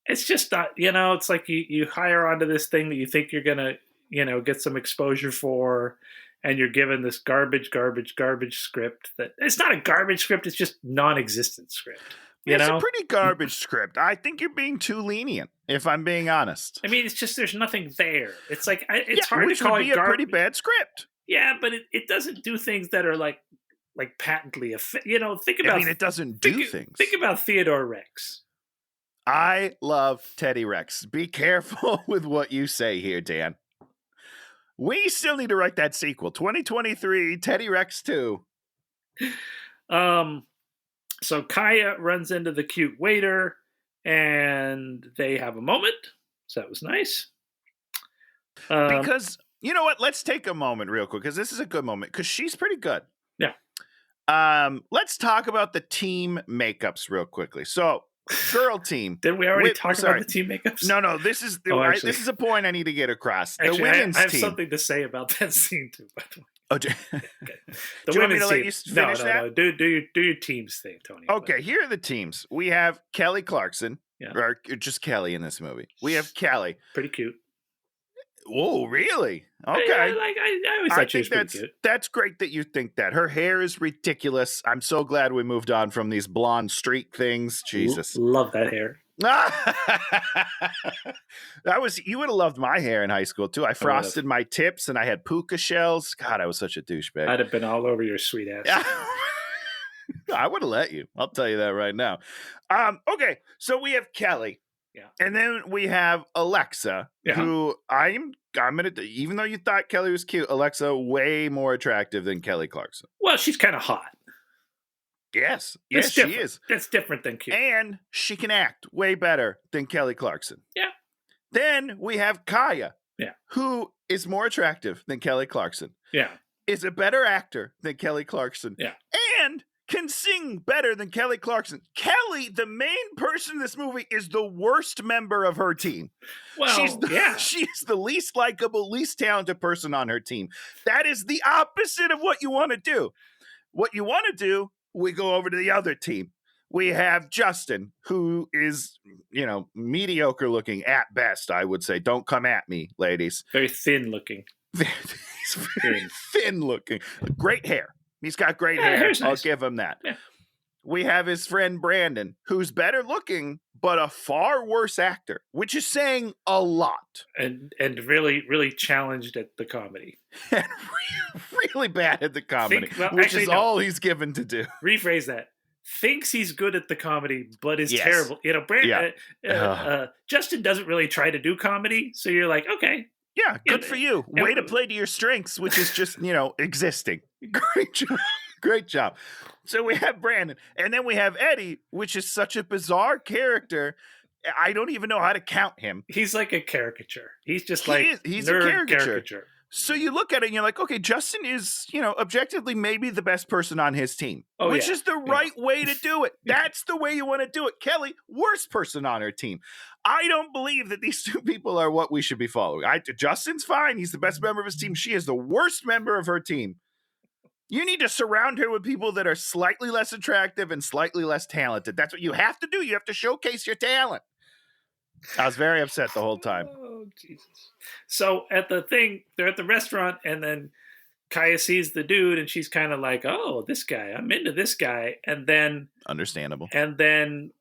It's just not, it's like you hire onto this thing that you think you're going to, get some exposure for, and you're given this garbage script that it's not a garbage script. It's just non-existent script. It's a pretty garbage script. I think you're being too lenient, if I'm being honest. I mean, it's just, there's nothing there. It's like, it's hard to call it a pretty bad script. Yeah, but it doesn't do things that are like patently, think about. I mean, it doesn't do things. Think about Theodore Rex. I love Teddy Rex. Be careful with what you say here, Dan. We still need to write that sequel. 2023, Teddy Rex 2. So Kaya runs into the cute waiter, and they have a moment. So that was nice. Because, you know what? Let's take a moment real quick, because this is a good moment, because she's pretty good. Yeah. Let's talk about the team makeups real quickly. So, girl team. Did we already talk about the team makeups? No. This is this is a point I need to get across. Actually, the women's team. I have something to say about that scene too. By the way. Oh, okay. Do you want me to let you finish that? No. Do your teams thing, Tony. Okay, here are the teams. We have Kelly Clarkson. Yeah. Or just Kelly in this movie. We have Kelly. Pretty cute. Whoa, really? Okay. Yeah, I always thought she was pretty cute. That's great that you think that. Her hair is ridiculous. I'm so glad we moved on from these blonde streak things. Jesus. Love that hair. You would have loved my hair in high school too. I frosted my tips and I had puka shells. God, I was such a douchebag. I'd have been all over your sweet ass. I would have let you. I'll tell you that right now. Okay, so we have Kelly. Yeah. And then we have Alexa, who I'm gonna, even though you thought Kelly was cute, Alexa way more attractive than Kelly Clarkson. Well, she's kind of hot. Yes, she is. That's different than cute. And she can act way better than Kelly Clarkson. Yeah. Then we have Kaya, yeah, who is more attractive than Kelly Clarkson. Yeah. Is a better actor than Kelly Clarkson. Yeah. And can sing better than Kelly Clarkson. Kelly, the main person in this movie, is the worst member of her team. Well, she's the least likable, least talented person on her team. That is the opposite of what you want to do. What you want to do, we go over to the other team. We have Justin, who is, mediocre looking at best, I would say. Don't come at me, ladies. Very thin looking. He's very thin looking. Great hair. He's got great hair. Nice. I'll give him that. Yeah. We have his friend Brandon, who's better looking, but a far worse actor, which is saying a lot. And really, really challenged at the comedy. And really bad at the comedy, which is all he's given to do. Rephrase that. Thinks he's good at the comedy, but is terrible. You know, Brandon, Justin doesn't really try to do comedy, so you're like, okay. Yeah, good for you. Way to play to your strengths, which is just, existing. Great job. Great job. So we have Brandon, and then we have Eddie, which is such a bizarre character. I don't even know how to count him. He's like a caricature. He's just he's nerd a caricature. So you look at it and you're like, okay, Justin is, objectively maybe the best person on his team, which is the right way to do it. That's the way you want to do it. Kelly, worst person on her team. I don't believe that these two people are what we should be following. Justin's fine. He's the best member of his team. She is the worst member of her team. You need to surround her with people that are slightly less attractive and slightly less talented. That's what you have to do. You have to showcase your talent. I was very upset the whole time. Oh, Jesus. So at the thing, they're at the restaurant, and then Kaya sees the dude, and she's kind of like, oh, this guy, I'm into this guy. And then... Understandable. And then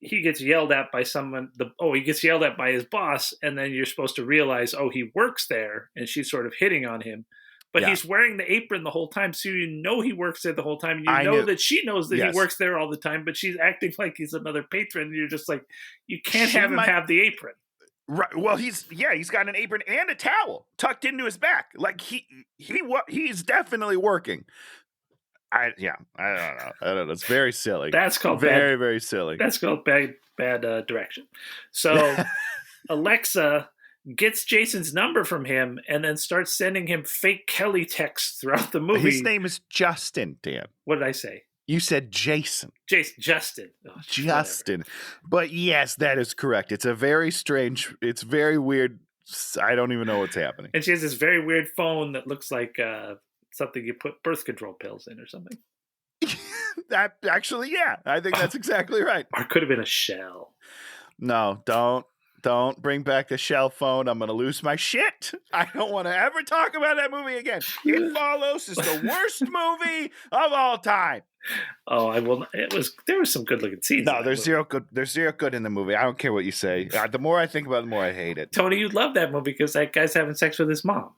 he gets yelled at by someone. He gets yelled at by his boss, and then you're supposed to realize, he works there, and she's sort of hitting on him. But he's wearing the apron the whole time, so you know he works there the whole time. You know that she knows that he works there all the time, but she's acting like he's another patron, and you're just like, you can't have him have the apron. Right. Well, he's got an apron and a towel tucked into his back. Like he's definitely working. I don't know. It's very silly. That's called very, very silly. That's called bad direction. So Alexa gets Jason's number from him and then starts sending him fake Kelly texts throughout the movie. His name is Justin, Dan. What did I say? You said Justin. Oh, Justin. Whatever. But yes, that is correct. It's a very strange, it's very weird. I don't even know what's happening. And she has this very weird phone that looks like something you put birth control pills in or something. That actually, yeah. I think that's exactly right. Or it could have been a shell. No, don't bring back the shell phone. I'm going to lose my shit. I don't want to ever talk about that movie again. It Follows is the worst movie of all time. Oh, I will. There was some good looking scenes. No, there's zero good. There's zero good in the movie. I don't care what you say. The more I think about it, the more I hate it. Tony, you'd love that movie because that guy's having sex with his mom.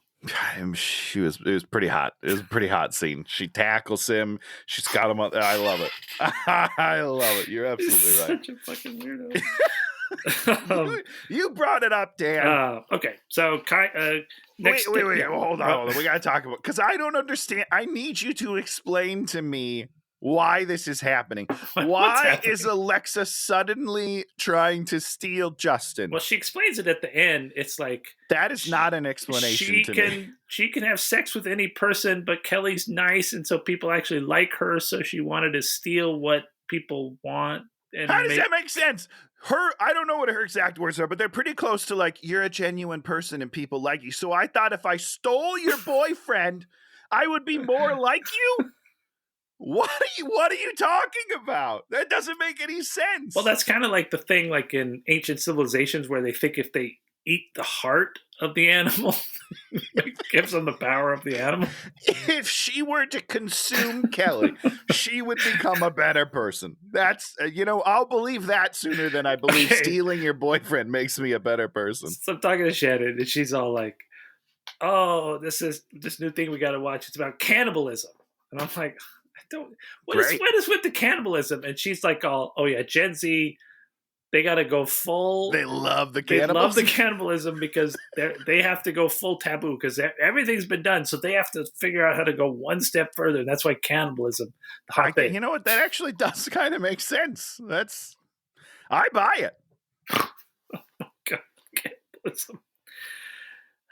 It was pretty hot. It was a pretty hot scene. She tackles him. She's got him up there. I love it. I love it. You're absolutely right. Such a fucking weirdo. You brought it up, Dan. Okay, so wait. Hold on. We got to talk about, because I don't understand. I need you to explain to me why this is happening. Why is Alexa suddenly trying to steal Justin? Well, she explains it at the end. It's like, that is not an explanation to me. She can have sex with any person, but Kelly's nice, and so people actually like her, so she wanted to steal what people want. And how does that make sense? I don't know what her exact words are, but they're pretty close to like, you're a genuine person and people like you. So I thought if I stole your boyfriend, I would be more like you. What are you talking about? That doesn't make any sense. Well, that's kind of like the thing like in ancient civilizations where they think if they eat the heart of the animal, it gives them the power of the animal. If she were to consume Kelly, she would become a better person. That's, I'll believe that sooner than I believe stealing your boyfriend makes me a better person. So I'm talking to Shannon, and she's all like, oh, this new thing we got to watch. It's about cannibalism. And I'm like, what is with the cannibalism? And she's like, oh yeah, Gen Z, they got to go full. They love the cannibalism. They love the cannibalism because they have to go full taboo because everything's been done. So they have to figure out how to go one step further. And that's why cannibalism. You know what? That actually does kind of make sense. I buy it. God, cannibalism.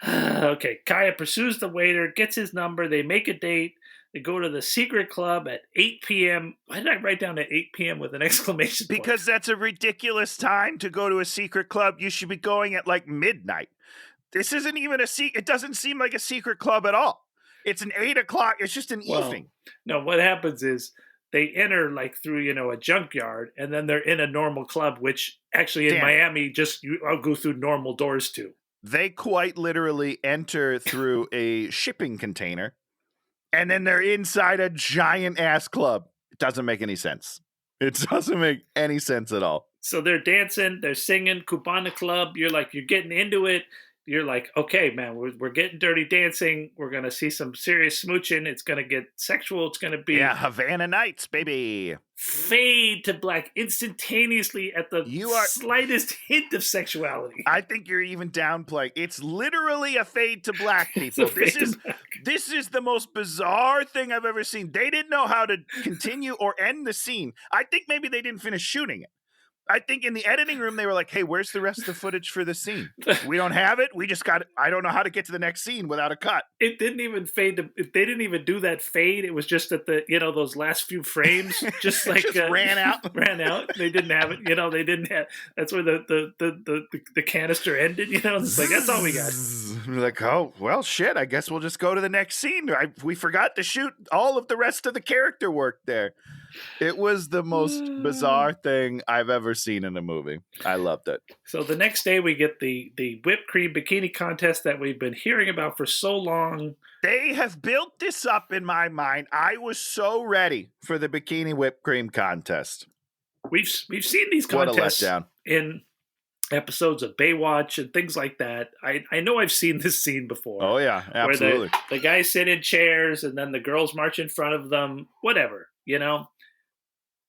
Okay, Kaya pursues the waiter, gets his number. They make a date. They go to the secret club at 8 p.m. Why did I write down at 8 p.m. with an exclamation point? Because that's a ridiculous time to go to a secret club. You should be going at like midnight. This isn't even it doesn't seem like a secret club at all. It's an 8 o'clock. It's just an evening. No, what happens is they enter like through, a junkyard, and then they're in a normal club, which actually in Miami, I'll go through normal doors too. They quite literally enter through a shipping container and then they're inside a giant ass club. It doesn't make any sense. It doesn't make any sense at all. So they're dancing, they're singing Cubana Club. You're getting into it. You're like, okay, man, we're getting dirty dancing. We're going to see some serious smooching. It's going to get sexual. It's going to be... Yeah, Havana Nights, baby. Fade to black instantaneously at the slightest hint of sexuality. I think you're even downplaying. It's literally a fade to black, people. This is the most bizarre thing I've ever seen. They didn't know how to continue or end the scene. I think maybe they didn't finish shooting it. I think in the editing room, they were like, hey, where's the rest of the footage for this scene? We don't have it. We just got it. I don't know how to get to the next scene without a cut. It didn't even fade. They didn't even do that fade. It was just that those last few frames just like just ran out. They didn't have it. They didn't have. That's where the canister ended. It's like, that's all we got. Like, oh, well, shit. I guess we'll just go to the next scene. We forgot to shoot all of the rest of the character work there. It was the most bizarre thing I've ever seen in a movie. I loved it. So the next day we get the whipped cream bikini contest that we've been hearing about for so long. They have built this up in my mind. I was so ready for the bikini whipped cream contest. We've seen these contests in episodes of Baywatch and things like that. I know I've seen this scene before. Oh yeah, absolutely. Where the guys sit in chairs and then the girls march in front of them. Whatever,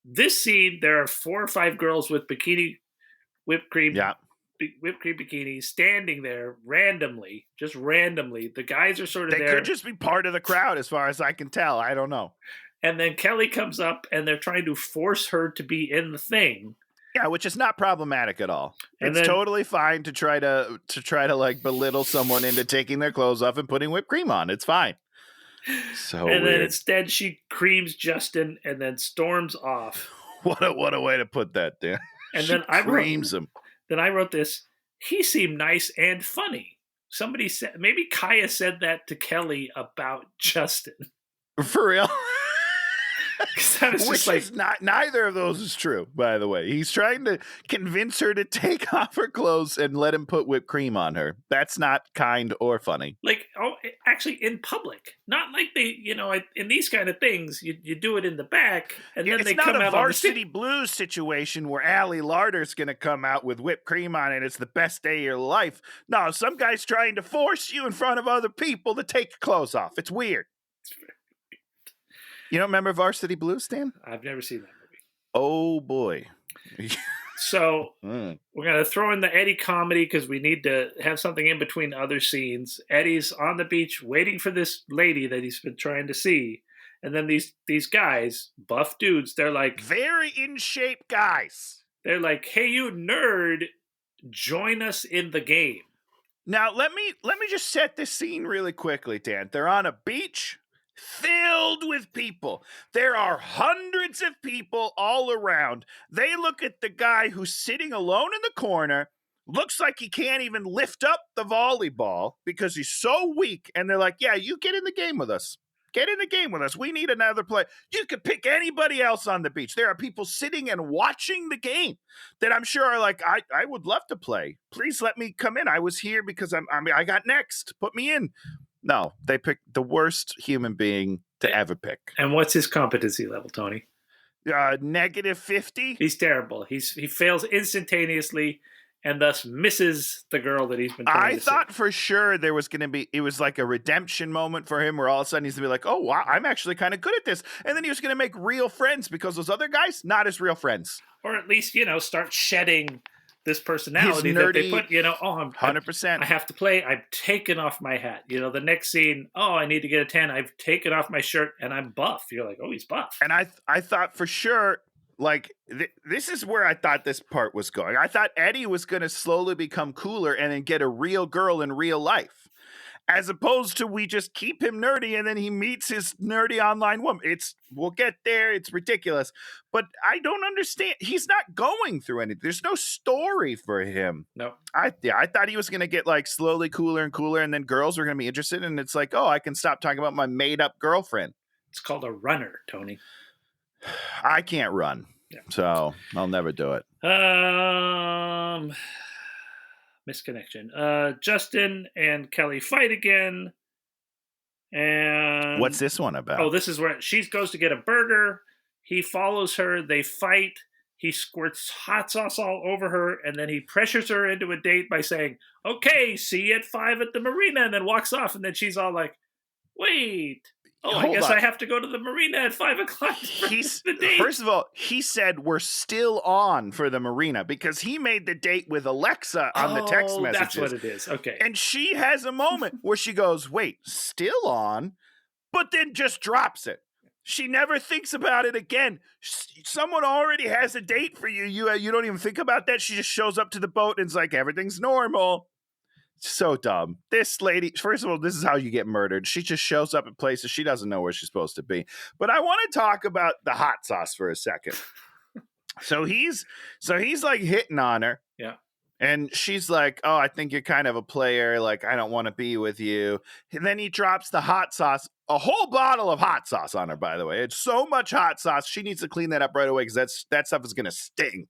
This scene, there are 4 or 5 girls with whipped cream bikinis standing there randomly. The guys are sort of there. They could just be part of the crowd as far as I can tell. I don't know. And then Kelly comes up and they're trying to force her to be in the thing. Yeah, which is not problematic at all. It's totally fine to try to like belittle someone into taking their clothes off and putting whipped cream on. It's fine. So and then instead she creams Justin and then storms off. What a way to put that, Dan. And she then creams him. Then I wrote this. He seemed nice and funny. Somebody said, maybe Kaya said that to Kelly about Justin. For real? Which is not, neither of those is true, by the way. He's trying to convince her to take off her clothes and let him put whipped cream on her. That's not kind or funny. Actually in public. Not like they, in these kind of things, you do it in the back and then they come out. It's not a Varsity Blues situation where Allie Larder's going to come out with whipped cream on it. It's the best day of your life. No, some guy's trying to force you in front of other people to take your clothes off. It's weird. You don't remember Varsity Blues, Stan? I've never seen that movie. Oh, boy. So we're going to throw in the Eddie comedy because we need to have something in between other scenes. Eddie's on the beach waiting for this lady that he's been trying to see. And then these guys, buff dudes, they're like... very in shape guys. They're like, hey, you nerd, join us in the game. Now, let me just set this scene really quickly, Dan. They're on a beach... filled with people. There are hundreds of people all around. They look at the guy who's sitting alone in the corner, looks like he can't even lift up the volleyball because he's so weak, and they're like, yeah, you get in the game with us. Get in the game with us. We need another player. You could pick anybody else on the beach. There are people sitting and watching the game that I'm sure are like, I would love to play. Please let me come in. I was here because I got next. Put me in. No, they picked the worst human being to ever pick. And what's his competency level, Tony? -50. He's terrible. He fails instantaneously and thus misses the girl that he's been trying to see. I thought for sure there was going to be, it was like a redemption moment for him where all of a sudden he's going to be like, oh, wow, I'm actually kind of good at this. And then he was going to make real friends because those other guys, not his real friends. Or at least, start shedding this personality nerdy, that they put, I'm 100%. I have to play. I've taken off my hat. The next scene, I need to get a tan. I've taken off my shirt and I'm buff. You're like, oh, he's buff. And I thought for sure, like, this is where I thought this part was going. I thought Eddie was going to slowly become cooler and then get a real girl in real life. As opposed to we just keep him nerdy and then he meets his nerdy online woman. We'll get there. It's ridiculous. But I don't understand. He's not going through anything. There's no story for him. No. I thought he was going to get like slowly cooler and cooler and then girls were going to be interested. And it's like, oh, I can stop talking about my made up girlfriend. It's called a runner, Tony. I can't run. Yeah. So I'll never do it. Misconnection. Justin and Kelly fight again. And what's this one about? Oh, this is where she goes to get a burger. He follows her. They fight. He squirts hot sauce all over her, and then he pressures her into a date by saying, "Okay, see you at 5 at the marina," and then walks off. And then she's all like, "Wait, I guess I have to go to the marina at 5 o'clock." First of all, he said we're still on for the marina because he made the date with Alexa on the text messages. That's what it is. Okay. And she has a moment where she goes, "Wait, still on?" But then just drops it. She never thinks about it again. Someone already has a date for you. You don't even think about that. She just shows up to the boat and it's like, everything's normal. So dumb. This lady, first of all, this is how you get murdered. She just shows up at places she doesn't know where she's supposed to be. But I want to talk about the hot sauce for a second. So he's like hitting on her. Yeah. And she's like, "Oh, I think you're kind of a player. Like, I don't want to be with you." And then he drops the hot sauce, a whole bottle of hot sauce on her, by the way. It's so much hot sauce. She needs to clean that up right away because that stuff is going to sting.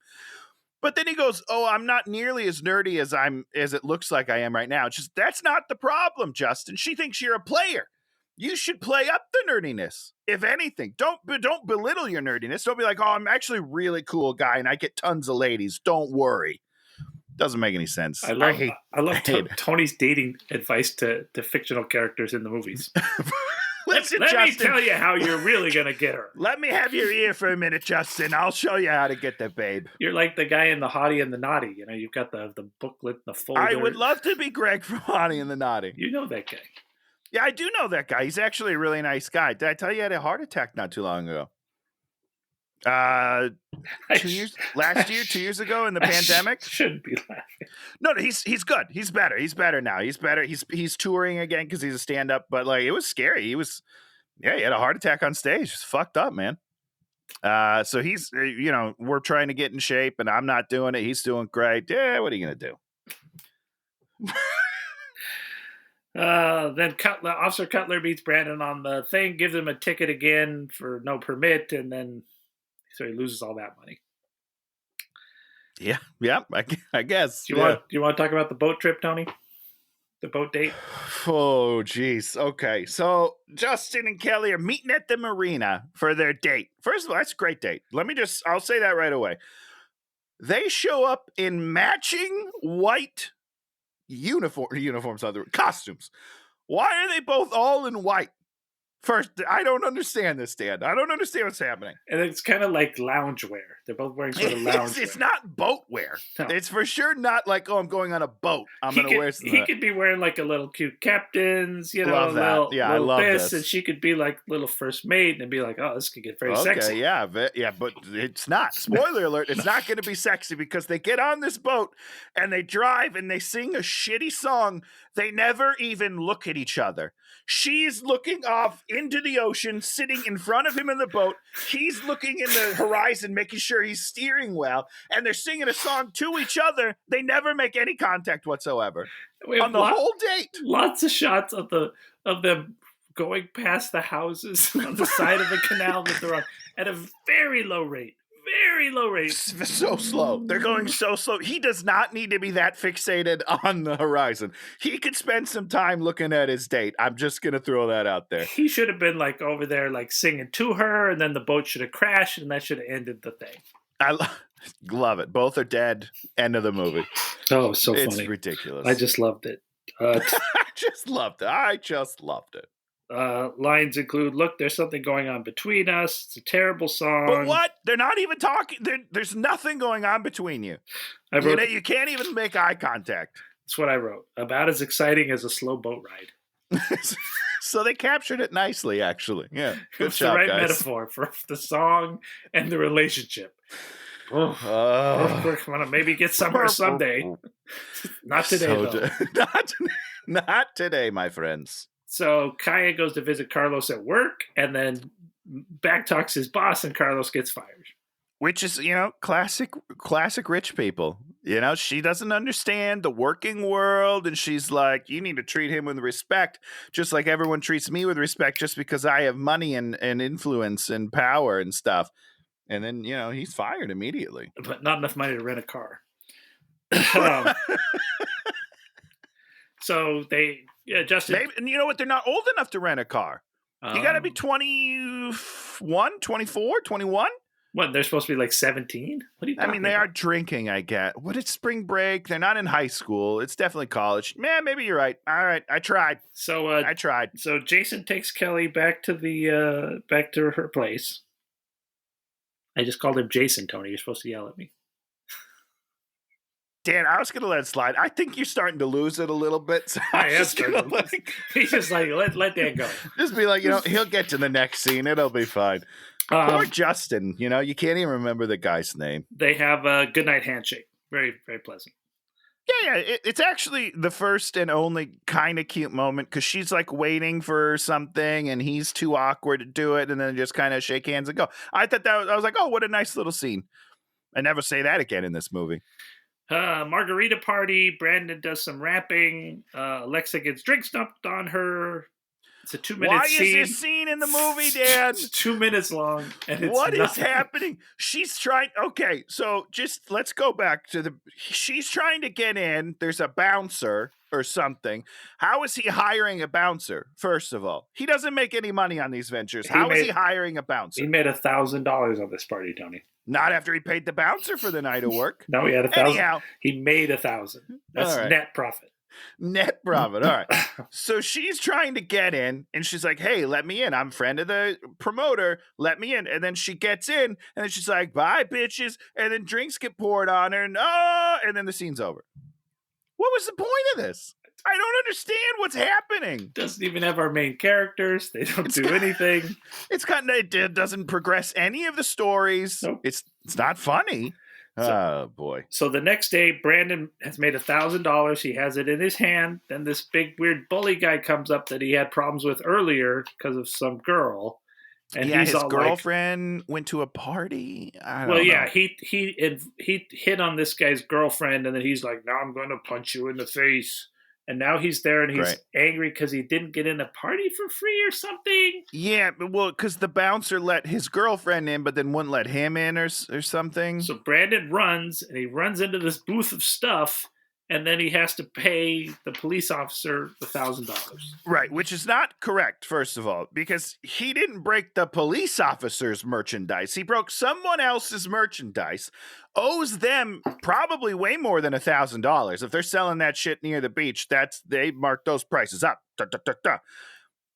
But then he goes, "Oh, I'm not nearly as nerdy as it looks like I am right now." It's just, that's not the problem, Justin. She thinks you're a player. You should play up the nerdiness. If anything, don't belittle your nerdiness. Don't be like, "Oh, I'm actually a really cool guy and I get tons of ladies. Don't worry." Doesn't make any sense. I love Tony's dating advice to fictional characters in the movies. Let me tell you how you're really going to get her. Let me have your ear for a minute, Justin. I'll show you how to get the babe. You're like the guy in The Hottie and the Naughty. You know, you've got the booklet, the folder. I would love to be Greg from Hottie and the Naughty. You know that guy. Yeah, I do know that guy. He's actually a really nice guy. Did I tell you he had a heart attack not too long ago? 2 years ago in the pandemic. Shouldn't be laughing. No, he's good. He's better. He's better now. He's better. He's touring again because he's a stand-up. But like, it was scary. He had a heart attack on stage. It's fucked up, man. So he's, we're trying to get in shape, and I'm not doing it. He's doing great. Yeah, what are you gonna do? Then Officer Cutler meets Brandon on the thing, gives him a ticket again for no permit, and then so he loses all that money. Yeah, I guess. Do you want to talk about the boat trip, Tony? The boat date? Oh, geez. Okay, so Justin and Kelly are meeting at the marina for their date. First of all, that's a great date. I'll say that right away. They show up in matching white costumes. Why are they both all in white? First, I don't understand this, Dan. I don't understand what's happening. And it's kind of like loungewear. They're both wearing sort of loungewear. It's not boat wear. No. It's for sure not like, "Oh, I'm going on a boat. I'm going to wear something." He could be wearing like a little cute captain's, love that. I love this. And she could be like little first mate and be like, "Oh, this could get very sexy." Yeah, but it's not. Spoiler alert, it's not going to be sexy because they get on this boat and they drive and they sing a shitty song. They never even look at each other. She's looking off into the ocean, sitting in front of him in the boat. He's looking in the horizon, making sure he's steering well. And they're singing a song to each other. They never make any contact whatsoever on the whole date. Lots of shots of them going past the houses on the side of the canal that they're on at a very low rate. Very low rate. So slow. They're going so slow. He does not need to be that fixated on the horizon. He could spend some time looking at his date. I'm just going to throw that out there. He should have been like over there like singing to her, and then the boat should have crashed, and that should have ended the thing. I love it. Both are dead. End of the movie. Oh, so funny. It's ridiculous. I just loved it. I just loved it. Lines include, "Look, there's something going on between us. It's a terrible song." But what? They're not even talking. There's nothing going on between you. You can't even make eye contact. That's what I wrote. About as exciting as a slow boat ride. So they captured it nicely, actually. Yeah, good it's job, the right guys. metaphor for the song and the relationship. We're going to maybe get somewhere someday. Not today, though. Not today, my friends. So Kaya goes to visit Carlos at work and then backtalks his boss, and Carlos gets fired. Which is, classic rich people. She doesn't understand the working world, and she's like, "You need to treat him with respect, just like everyone treats me with respect, just because I have money and influence and power and stuff." And then, he's fired immediately. But not enough money to rent a car. So Yeah, Justin. Maybe, and you know what? They're not old enough to rent a car. You got to be 21, 24, 21. What, they're supposed to be like 17? What are you talking I mean, they about? are drinking, I get. What, it's spring break. They're not in high school. It's definitely college. Man, maybe you're right. All right, I tried. So I tried. So Jason takes Kelly back to her place. I just called him Jason, Tony. You're supposed to yell at me. Dan, I was going to let it slide. I think you're starting to lose it a little bit. So I am starting to He's just like, let that go. Just be like, he'll get to the next scene. It'll be fine. Poor Justin. You can't even remember the guy's name. They have a goodnight handshake. Very, very pleasant. Yeah. It's actually the first and only kind of cute moment because she's like waiting for something and he's too awkward to do it and then just kind of shake hands and go. I thought I was like, oh, what a nice little scene. I never say that again in this movie. Margarita party. Brandon does some rapping. Alexa gets drinks dumped on her. It's a 2-minute scene. Why is this scene in the movie, Dan? It's 2 minutes long. And it's what is happening? She's trying. Okay, so just let's go back to she's trying to get in. There's a bouncer or something. How is he hiring a bouncer? First of all, he doesn't make any money on these ventures. How is he hiring a bouncer? He made $1,000 on this party, Tony. Not after he paid the bouncer for the night of work. No, he had $1,000. Anyhow, he made $1,000. That's right. Net profit. Net profit. All right. So she's trying to get in and she's like, hey, let me in. I'm friend of the promoter. Let me in. And then she gets in and then she's like, bye, bitches. And then drinks get poured on her and then the scene's over. What was the point of this? I don't understand what's happening. Doesn't even have our main characters. They don't do anything. It doesn't progress any of the stories. Nope. It's not funny. Oh, boy. So the next day, Brandon has made $1,000. He has it in his hand. Then this big, weird bully guy comes up that he had problems with earlier because of some girl. And his girlfriend went to a party. I don't know. He hit on this guy's girlfriend, and then he's like, now I'm going to punch you in the face. And now he's there and he's angry because he didn't get in a party for free or something. Yeah, well, because the bouncer let his girlfriend in, but then wouldn't let him in or something. So Brandon runs, and he runs into this booth of stuff, and then he has to pay the police officer $1,000. Right, which is not correct, first of all, because he didn't break the police officer's merchandise. He broke someone else's merchandise, owes them probably way more than $1,000. If they're selling that shit near the beach, they mark those prices up.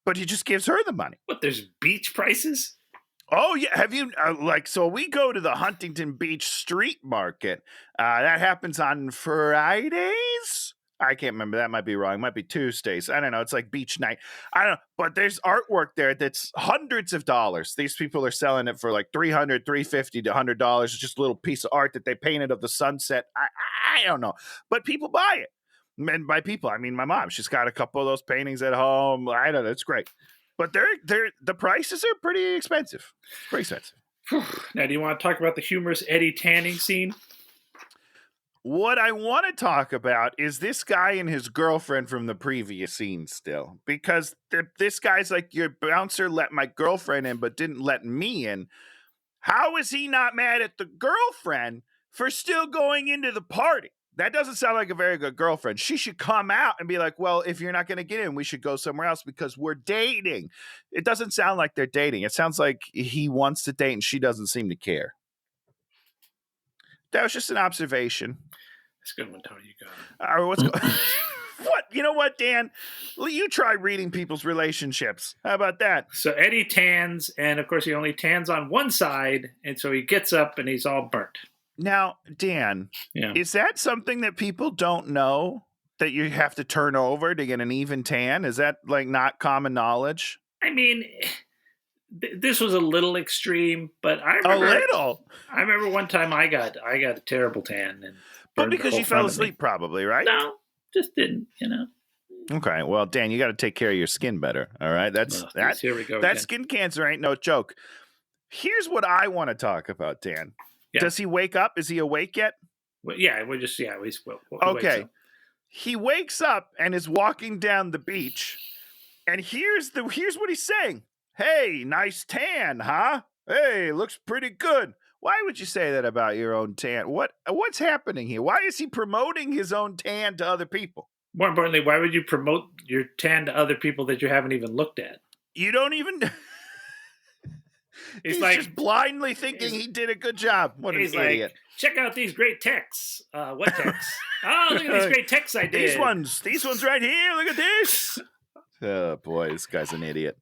But he just gives her the money. What, there's beach prices? Oh, yeah. Have you, so we go to the Huntington Beach Street Market. That happens on Fridays? I can't remember. That might be wrong. It might be Tuesdays. I don't know. It's like beach night. I don't know. But there's artwork there that's hundreds of dollars. These people are selling it for like $300, $350 to $100. It's just a little piece of art that they painted of the sunset. I don't know. But people buy it. And by people, I mean my mom. She's got a couple of those paintings at home. I don't know. It's great. But the prices are pretty expensive. Pretty expensive. Now, do you want to talk about the humorous Eddie tanning scene? What I want to talk about is this guy and his girlfriend from the previous scene still. Because this guy's like, your bouncer let my girlfriend in but didn't let me in. How is he not mad at the girlfriend for still going into the party? That doesn't sound like a very good girlfriend. She should come out and be like, well, if you're not going to get in, we should go somewhere else because we're dating. It doesn't sound like they're dating. It sounds like he wants to date and she doesn't seem to care. That was just an observation. That's a good one, Tony. You got it. What's going What? You know what, Dan? You try reading people's relationships. How about that? So Eddie tans, and of course he only tans on one side, and so he gets up and he's all burnt. Now, Dan, is that something that people don't know, that you have to turn over to get an even tan? Is that like not common knowledge? I mean, this was a little extreme, but I remember one time I got a terrible tan, but because you fell asleep, probably, right? No, just didn't, Okay, well, Dan, you got to take care of your skin better. All right, here we go. That skin cancer ain't no joke. Here's what I want to talk about, Dan. Yeah. Does he wake up? Is he awake yet? Well, yeah, okay. He wakes up and is walking down the beach, and here's what he's saying. Hey, nice tan, huh? Hey, looks pretty good. Why would you say that about your own tan? What's happening here? Why is he promoting his own tan to other people? More importantly, why would you promote your tan to other people that you haven't even looked at? You don't even. He's like, just blindly thinking he did a good job. What an idiot. Like, check out these great texts. What texts? Oh, look at these great texts I did. These ones right here. Look at this. Oh, boy, this guy's an idiot.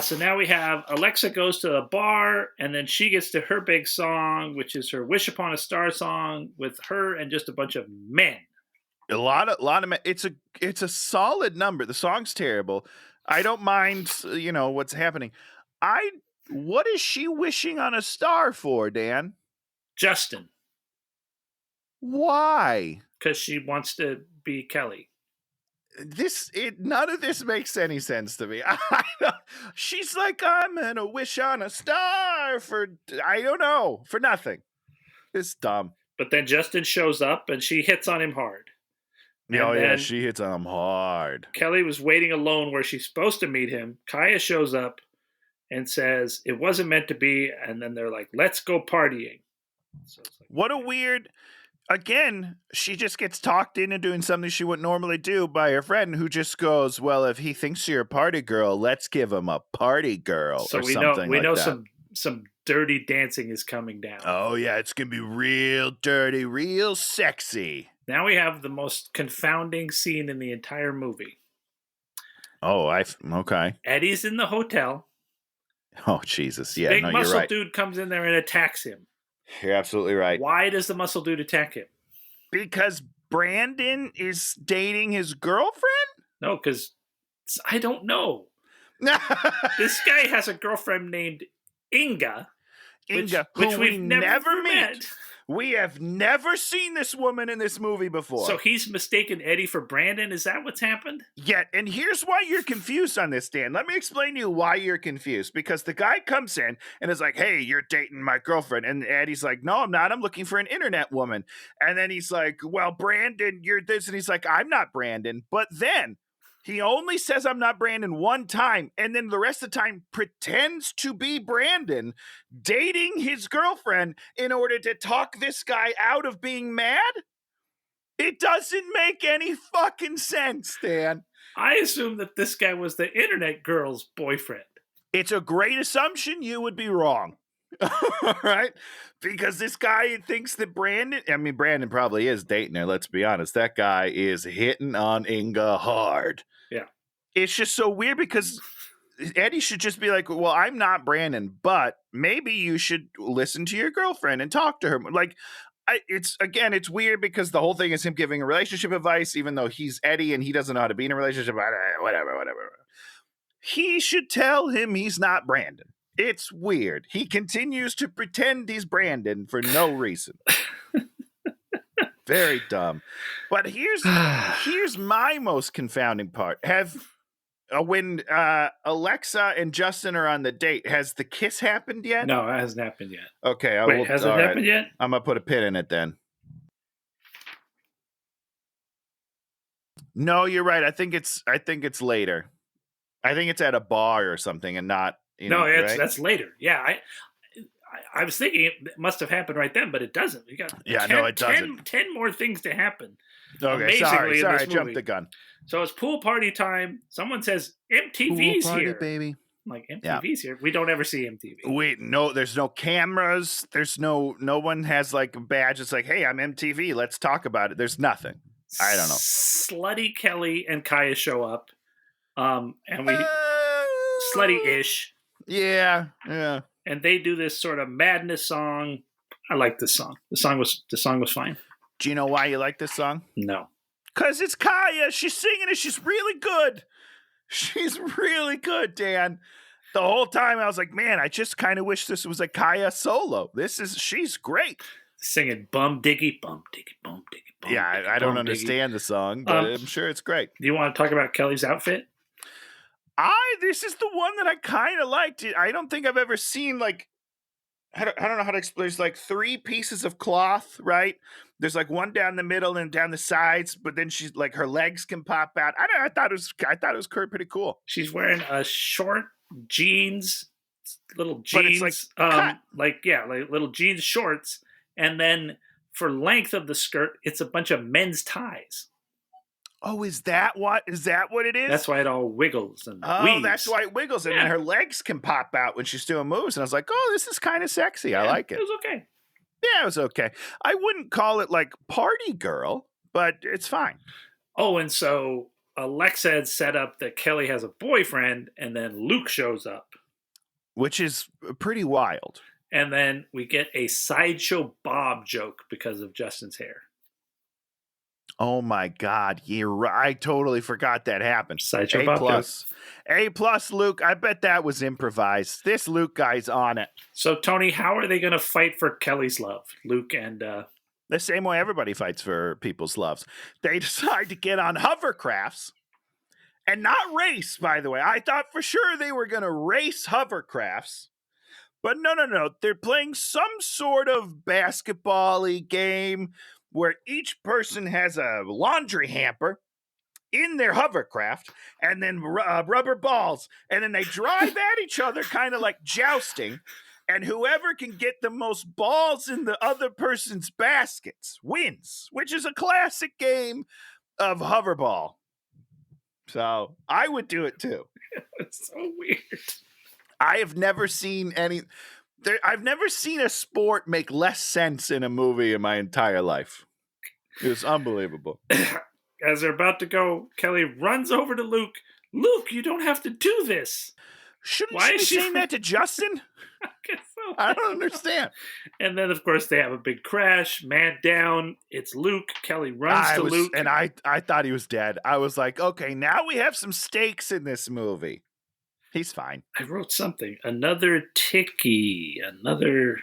So now we have Alexa goes to the bar, and then she gets to her big song, which is her Wish Upon a Star song with her and just a bunch of men. A lot of men. It's a solid number. The song's terrible. I don't mind, what's happening. What is she wishing on a star for, Dan? Justin. Why? Because she wants to be Kelly. None of this makes any sense to me. She's like, I'm gonna wish on a star for nothing. It's dumb. But then Justin shows up and she hits on him hard. She hits on him hard. Kelly was waiting alone where she's supposed to meet him. Kaya shows up and says it wasn't meant to be, and then they're like, let's go partying. So it's like, what a weird. Again, she just gets talked into doing something she wouldn't normally do by her friend, who just goes, well, if he thinks you're a party girl, let's give him a party girl. So we know some dirty dancing is coming down. Oh, yeah, it's going to be real dirty, real sexy. Now we have the most confounding scene in the entire movie. Oh, okay. Eddie's in the hotel. Oh, Jesus. Yeah, big muscle dude comes in there and attacks him. You're absolutely right. Why does the muscle dude attack him? Because Brandon is dating his girlfriend? No, because I don't know. This guy has a girlfriend named Inga. Which we've never met. We have never seen this woman in this movie before. So he's mistaken Eddie for Brandon? Is that what's happened? Yeah, and here's why you're confused on this, Dan. Let me explain to you why you're confused. Because the guy comes in and is like, hey, you're dating my girlfriend. And Eddie's like, no, I'm not. I'm looking for an internet woman. And then he's like, well, Brandon, you're this. And he's like, I'm not Brandon. But then he only says I'm not Brandon one time, and then the rest of the time pretends to be Brandon, dating his girlfriend in order to talk this guy out of being mad? It doesn't make any fucking sense, Dan. I assume that this guy was the internet girl's boyfriend. It's a great assumption. You would be wrong. All right? Because this guy thinks that Brandon probably is dating her, let's be honest. That guy is hitting on Inga hard. Yeah. It's just so weird because Eddie should just be like, well, I'm not Brandon, but maybe you should listen to your girlfriend and talk to her. Like, it's weird because the whole thing is him giving a relationship advice, even though he's Eddie and he doesn't know how to be in a relationship. Whatever. He should tell him he's not Brandon. It's weird. He continues to pretend he's Brandon for no reason. Very dumb. But here's my most confounding part. When Alexa and Justin are on the date, has the kiss happened yet? No, it hasn't happened yet. Okay. Has it happened yet? I'm going to put a pin in it then. No, you're right. I think it's later. I think it's at a bar or something and not... that's later. Yeah, I was thinking it must have happened right then, but it doesn't. You got it doesn't. 10 more things to happen. Okay, sorry, I jumped the gun. So it's pool party time. Someone says MTV's pool party, here, baby. I'm like, MTV's here. We don't ever see MTV. Wait, no, there's no cameras. There's no one has like a badge. It's like, hey, I'm MTV. Let's talk about it. There's nothing. I don't know. Slutty Kelly and Kaya show up, and we slutty-ish. Yeah. And they do this sort of madness song. I like this song. The song was fine. Do you know why you like this song? No. Because it's Kaya. She's singing it. She's really good. She's really good, Dan. The whole time I was like, man, I just kind of wish this was a Kaya solo. She's great. Singing bum diggy, bum diggy, bum diggy, bum. Yeah, I don't understand the song, but I'm sure it's great. Do you want to talk about Kelly's outfit? This is the one that I kind of liked. I don't think I've ever seen I don't know how to explain. There's like 3 pieces of cloth, right? There's like one down the middle and down the sides, but then she's like her legs can pop out. I thought it was pretty cool. She's wearing a short jeans, little jeans, but it's like little jeans shorts, and then for length of the skirt, it's a bunch of men's ties. Oh, is that what it is? That's why it all wiggles and weaves. That's why it wiggles, and then her legs can pop out when she's doing moves. And I was like, oh, this is kind of sexy. I like it. It was okay. Yeah, it was okay. I wouldn't call it like Party Girl, but it's fine. Oh, and so Alexa had set up that Kelly has a boyfriend, and then Luke shows up. Which is pretty wild. And then we get a Sideshow Bob joke because of Justin's hair. Oh my God, you're right. I totally forgot that happened. Sideshow Bob joke. A+, Luke. I bet that was improvised. This Luke guy's on it. So, Tony, how are they going to fight for Kelly's love? Luke and... the same way everybody fights for people's loves. They decide to get on hovercrafts and not race, by the way. I thought for sure they were going to race hovercrafts. But no. They're playing some sort of basketball-y game where each person has a laundry hamper in their hovercraft and then rubber balls. And then they drive at each other kind of like jousting. And whoever can get the most balls in the other person's baskets wins, which is a classic game of hoverball. So I would do it too. It's so weird. I have never seen I've never seen a sport make less sense in a movie in my entire life. It was unbelievable. As they're about to go, Kelly runs over to Luke. Luke, you don't have to do this. Shouldn't she be saying that to Justin? I guess so. I don't understand. And then, of course, they have a big crash. Man down. It's Luke. Kelly runs to Luke. And I thought he was dead. I was like, okay, now we have some stakes in this movie. He's fine. I wrote something. Another ticky. Another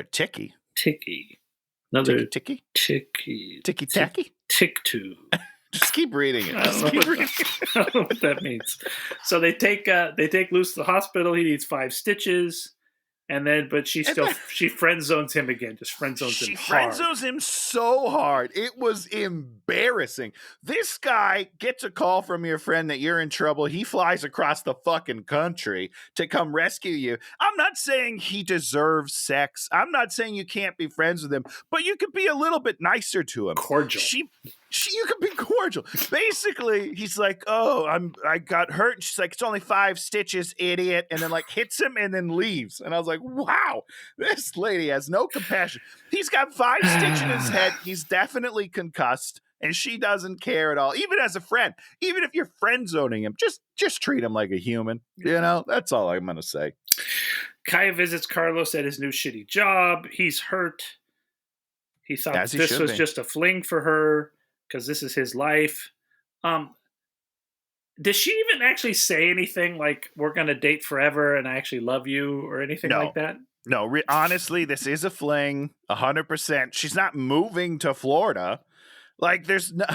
ticky. Ticky. Another ticky. Ticky. Ticky tacky? Tick-two. Just keep reading it. I don't know what that means. So they take Luce to the hospital. He needs 5 stitches. And then, but she friend zones him again. Just friend zones him hard. She friend zones him so hard. It was embarrassing. This guy gets a call from your friend that you're in trouble. He flies across the fucking country to come rescue you. I'm not saying he deserves sex. I'm not saying you can't be friends with him, but you could be a little bit nicer to him. Cordial. You can be cordial. Basically, he's like, "Oh, I got hurt." And she's like, "It's only 5 stitches, idiot," and then like hits him and then leaves. And I was like, "Wow, this lady has no compassion." He's got 5 stitches in his head. He's definitely concussed, and she doesn't care at all. Even as a friend, even if you're friend zoning him, just treat him like a human. You know, that's all I'm gonna say. Kaya visits Carlos at his new shitty job. He's hurt. He thought this was just a fling for her, because this is his life. Does she even actually say anything like, we're going to date forever and I actually love you, or anything like that? No, honestly, this is a fling, 100%. She's not moving to Florida. Like, there's no...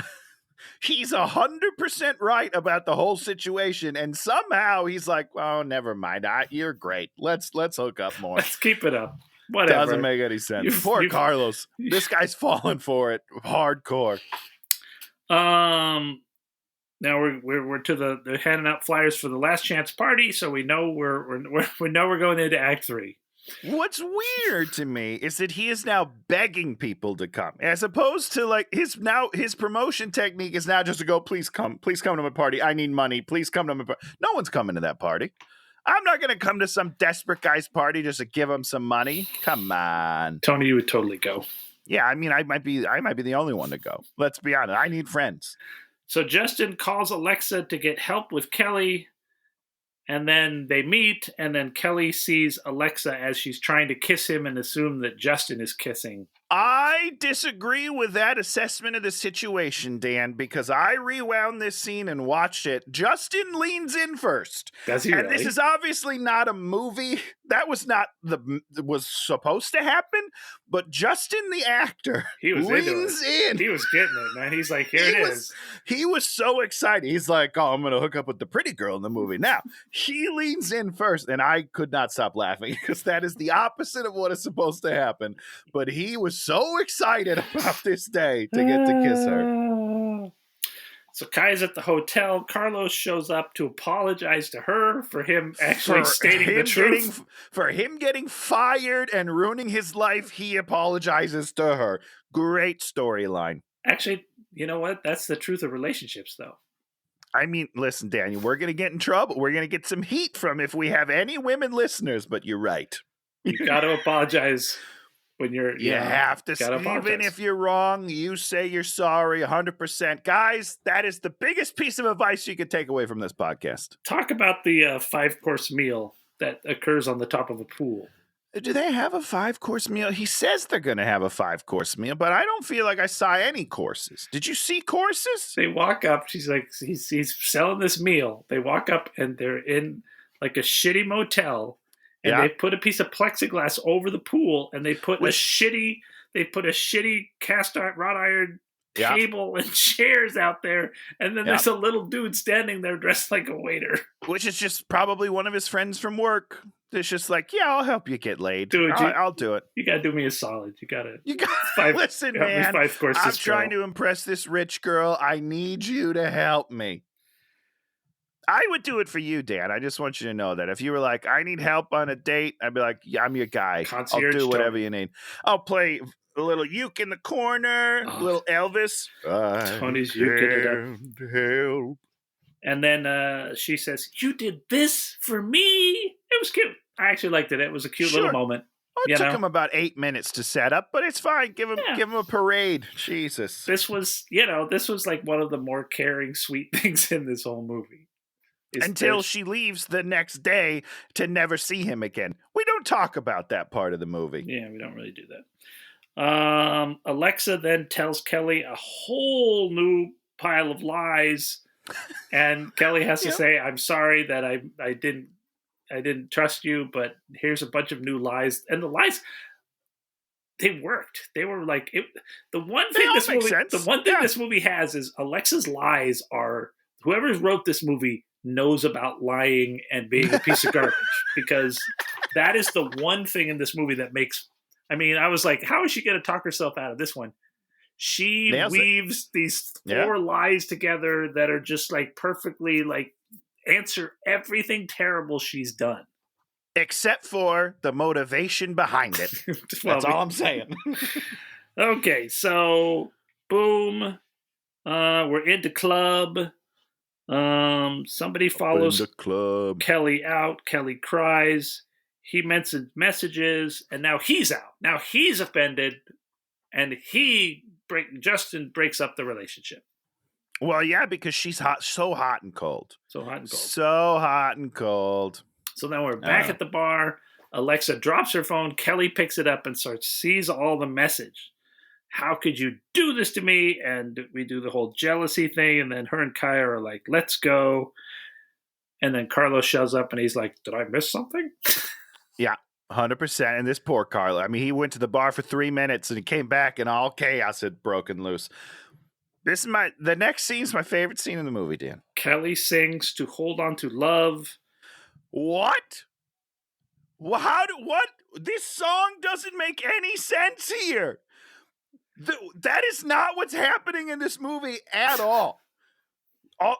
He's 100% right about the whole situation, and somehow he's like, "Oh, never mind. You're great. Let's hook up more. Let's keep it up." Whatever. Doesn't make any sense. Poor Carlos. This guy's falling for it hardcore. Now we're to they're handing out flyers for the last chance party, so we know we're going into Act 3. What's weird to me is that he is now begging people to come, as opposed to like his promotion technique is now just to go, please come to my party. I need money. Please come to my party. No one's coming to that party. I'm not going to come to some desperate guy's party just to give him some money. Come on, Tony, you would totally go. Yeah, I mean, I might be the only one to go. Let's be honest. I need friends. So Justin calls Alexa to get help with Kelly. And then they meet, and then Kelly sees Alexa as she's trying to kiss him and assume that Justin is kissing. I disagree with that assessment of the situation, Dan, because I rewound this scene and watched it. Justin leans in first. Does he? And really? This is obviously not a movie. That was not was supposed to happen. But Justin, the actor, leans in. He was getting it, man. He's like, here it is. He was so excited. He's like, "Oh, I'm going to hook up with the pretty girl in the movie." Now, he leans in first, and I could not stop laughing because that is the opposite of what is supposed to happen. But he was so excited about this day to get to kiss her. So Kaya's at the hotel. Carlos shows up to apologize to her for him actually stating the truth. For him getting fired and ruining his life, he apologizes to her. Great storyline. Actually, you know what? That's the truth of relationships, though. I mean, listen, Daniel, we're going to get in trouble. We're going to get some heat from if we have any women listeners, but you're right. You got to apologize when you have to, even if you're wrong, you say you're sorry 100%. Guys, that is the biggest piece of advice you could take away from this podcast. Talk about the 5-course meal that occurs on the top of a pool. Do they have a 5-course meal? He says they're going to have a 5-course meal, but I don't feel like I saw any courses. Did you see courses? They walk up. She's like, he's selling this meal. They walk up and they're in like a shitty motel, and they put a piece of plexiglass over the pool, and they put a shitty cast iron, wrought iron table and chairs out there, and then there's a little dude standing there dressed like a waiter, which is just probably one of his friends from work. It's just like, I'll help you get laid. Dude, I'll do it. You gotta do me a solid. You gotta listen, man. 5 courses. I'm trying to impress this rich girl. I need you to help me. I would do it for you, Dan. I just want you to know that if you were like, I need help on a date, I'd be like, yeah, I'm your guy. Concierge I'll do whatever you need. I'll play a little uke in the corner, a little Elvis. Tony's uking it up. And then she says, "You did this for me." It was cute. I actually liked it. It was a cute little moment. It took him about 8 minutes to set up, but it's fine. Give him a parade. Jesus. This was like one of the more caring, sweet things in this whole movie. Until she leaves the next day to never see him again. We don't talk about that part of the movie. Yeah, we don't really do that. Alexa then tells Kelly a whole new pile of lies. And Kelly has to say, "I'm sorry that I didn't trust you, but here's a bunch of new lies." And the lies, they worked. They were like the one thing this movie has is Alexa's lies are, whoever wrote this movie knows about lying and being a piece of garbage, because that is the one thing in this movie that makes. I mean, I was like, how is she going to talk herself out of this one? She weaves these 4 lies together that are just like perfectly like answer everything terrible she's done. Except for the motivation behind it. That's all I'm saying. Okay, so boom. We're into club. Somebody follows the club. Kelly out. Kelly cries. He mentions messages, and now he's out. Now he's offended, and Justin breaks up the relationship. Well, yeah, because she's so hot and cold. So hot and cold. So then we're back at the bar. Alexa drops her phone. Kelly picks it up and sees all the message. How could you do this to me? And we do the whole jealousy thing. And then her and Kaya are like, let's go. And then Carlos shows up and he's like, did I miss something? Yeah. 100%. And this poor Carlo. I mean, he went to the bar for 3 minutes and he came back and all chaos had broken loose. The next scene is my favorite scene in the movie, Dan. Kelly sings to Hold On to Love. What? What? This song doesn't make any sense here. That is not what's happening in this movie at all.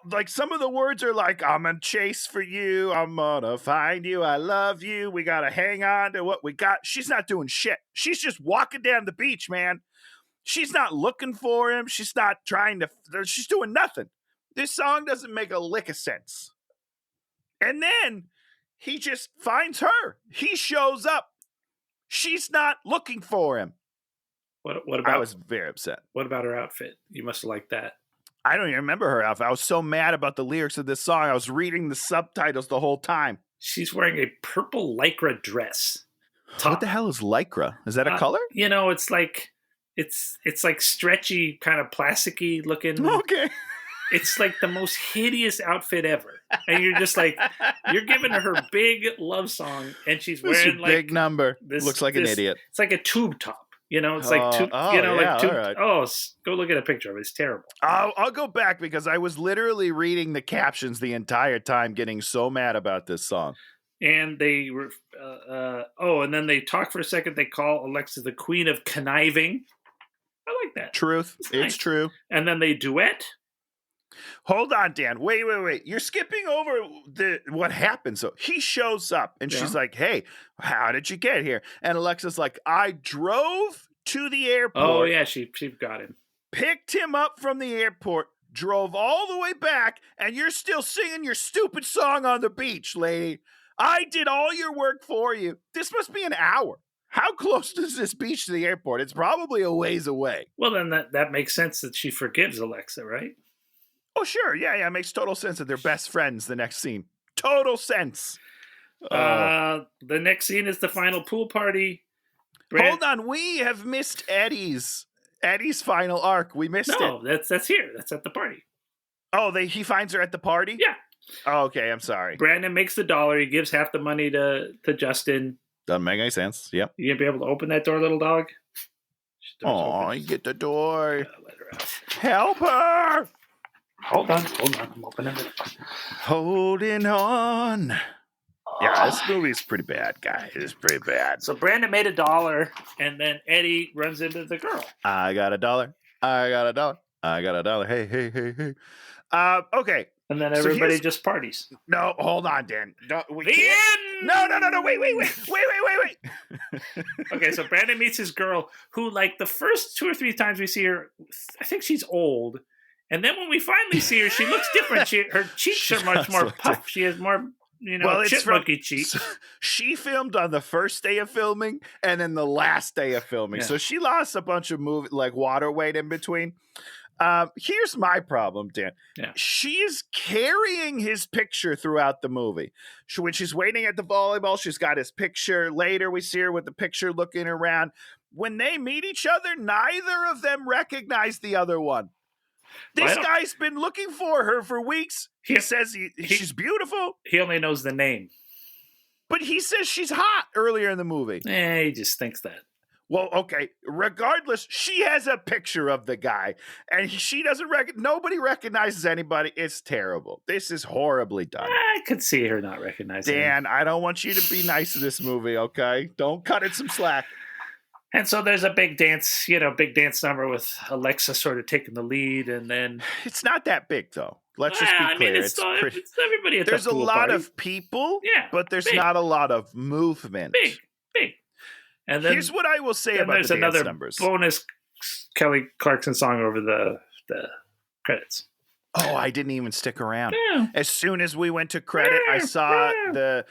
Like some of the words are like, I'm gonna chase for you, I'm gonna find you, I love you, we gotta hang on to what we got. She's not doing shit. She's just walking down the beach, man. She's not looking for him. She's not she's doing nothing. This song doesn't make a lick of sense. And then he just finds her. He shows up. She's not looking for him. What about? I was very upset. What about her outfit? You must have liked that. I don't even remember her outfit. I was so mad about the lyrics of this song. I was reading the subtitles the whole time. She's wearing a purple lycra dress. What the hell is lycra? Is that a color? It's like like stretchy, kind of plasticky looking. Okay. It's like the most hideous outfit ever. And you're just like, you're giving her big love song and she's wearing like big number. Looks like an idiot. It's like a tube top. It's like tube. Like tube. Right. Oh, go look at a picture of it. It's terrible. I'll go back because I was literally reading the captions the entire time, getting so mad about this song. And they were, and then they talk for a second. They call Alexa the queen of conniving. I like that. Truth. It's true. And then they duet. Hold on, Dan. Wait. You're skipping over what happened. So he shows up and she's like, hey, how did you get here? And Alexa's like, I drove to the airport. Oh, yeah, she got him. picked him up from the airport, drove all the way back, and you're still singing your stupid song on the beach, lady. I did all your work for you. This must be an hour. How close is this beach to the airport? It's probably a ways away. Well, then that makes sense that she forgives Alexa, right? Oh, sure. Yeah, it makes total sense that they're best friends the next scene. Total sense. The next scene is the final pool party. Hold on. We have missed Eddie's final arc. We missed it. No, that's here. That's at the party. Oh, he finds her at the party? Yeah. Oh, okay, I'm sorry. Brandon makes the $1. He gives half the money to Justin. Doesn't make any sense. Yep. You gonna be able to open that door, little dog? Oh, you get the door. Let her out. Help her! Hold on. I'm opening it. Holding on. Yeah, this movie's pretty bad, guys. It's pretty bad. So Brandon made $1, and then Eddie runs into the girl. I got $1. I got $1. I got $1. Hey. Okay. And then everybody just parties. No, hold on, Dan. No, the end! No. Wait. Okay, so Brandon meets his girl who, like, the first 2 or 3 times we see her, I think she's old. And then when we finally see her, she looks different. Her cheeks are much more puffed. She has more, chipmunky cheeks. She filmed on the first day of filming and then the last day of filming. Yeah. So she lost a bunch of water weight in between. Here's my problem, Dan. Yeah. She's carrying his picture throughout the movie. When she's waiting at the volleyball, she's got his picture. Later, we see her with the picture looking around. When they meet each other, neither of them recognize the other one. This guy's been looking for her for weeks. He says she's beautiful. He only knows the name. But he says she's hot earlier in the movie. He just thinks that. Well, okay. Regardless, she has a picture of the guy, and she doesn't nobody recognizes anybody. It's terrible. This is horribly done. I could see her not recognizing Dan, I don't want you to be nice to this movie, okay? Don't cut it some slack. And so there's a big dance number with Alexa sort of taking the lead, and then it's not that big though. Let's just be clear. It's everybody at there's the pool a lot party. of people, but there's not a lot of movement. Big. And then here's what I will say about the dance numbers. Bonus Kelly Clarkson song over the credits. Oh, I didn't even stick around. Yeah. As soon as we went to credit, I saw the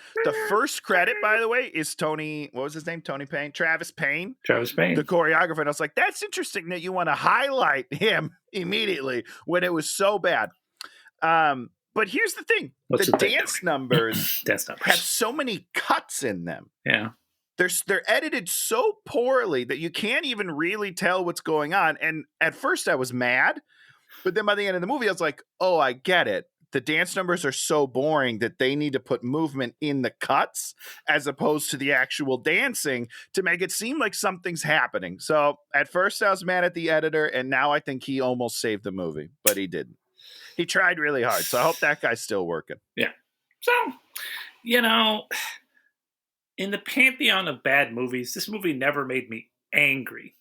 first credit, by the way, is Tony, what was his name? Tony Payne? Travis Payne. The choreographer. And I was like, that's interesting that you want to highlight him immediately when it was so bad. But here's the thing. The dance numbers have so many cuts in them. Yeah. They're edited so poorly that you can't even really tell what's going on. And at first I was mad. But then by the end of the movie, I was like, oh, I get it. The dance numbers are so boring that they need to put movement in the cuts as opposed to the actual dancing to make it seem like something's happening. So at first I was mad at the editor, and now I think he almost saved the movie, but he didn't. He tried really hard. So I hope that guy's still working. Yeah. So, in the pantheon of bad movies, this movie never made me angry.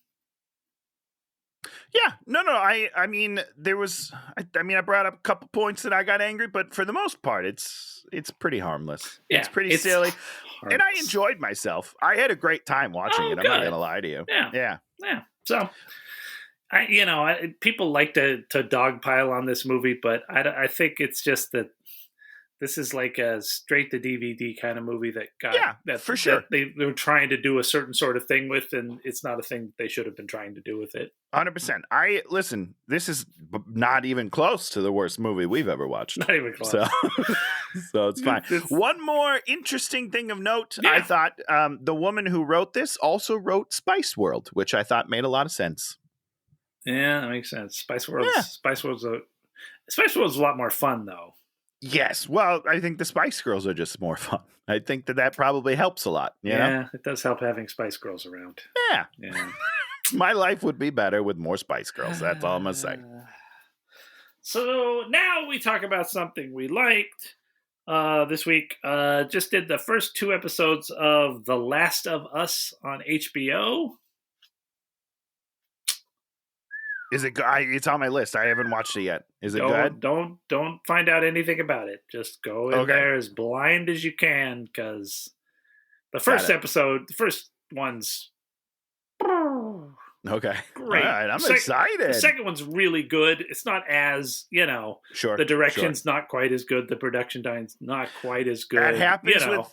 Yeah, no. I mean, I brought up a couple points that I got angry, but for the most part, it's pretty harmless. Yeah, it's pretty silly, and I enjoyed myself. I had a great time watching it. I'm not gonna lie to you. Yeah. So, people like to dogpile on this movie, but I think it's just that this is like a straight to DVD kind of movie for sure. They were trying to do a certain sort of thing with, and it's not a thing they should have been trying to do with it. 100%. Listen, this is not even close to the worst movie we've ever watched. Not even close. So it's fine. One more interesting thing of note, I thought the woman who wrote this also wrote Spice World, which I thought made a lot of sense. Yeah, that makes sense. Spice World's a lot more fun, though. Yes. Well, I think the Spice Girls are just more fun. I think that probably helps a lot. You know? It does help having Spice Girls around. Yeah. My life would be better with more Spice Girls. That's all I'm going to say. So now we talk about something we liked. This week, just did the first 2 episodes of The Last of Us on HBO. Is it good? It's on my list. I haven't watched it yet. Is it good? Don't find out anything about it. Just go in there as blind as you can, because the first episode, the first one's Okay. Great. All right. I'm excited. The second one's really good. It's not as, sure. The direction's not quite as good. The production design's not quite as good. That happens with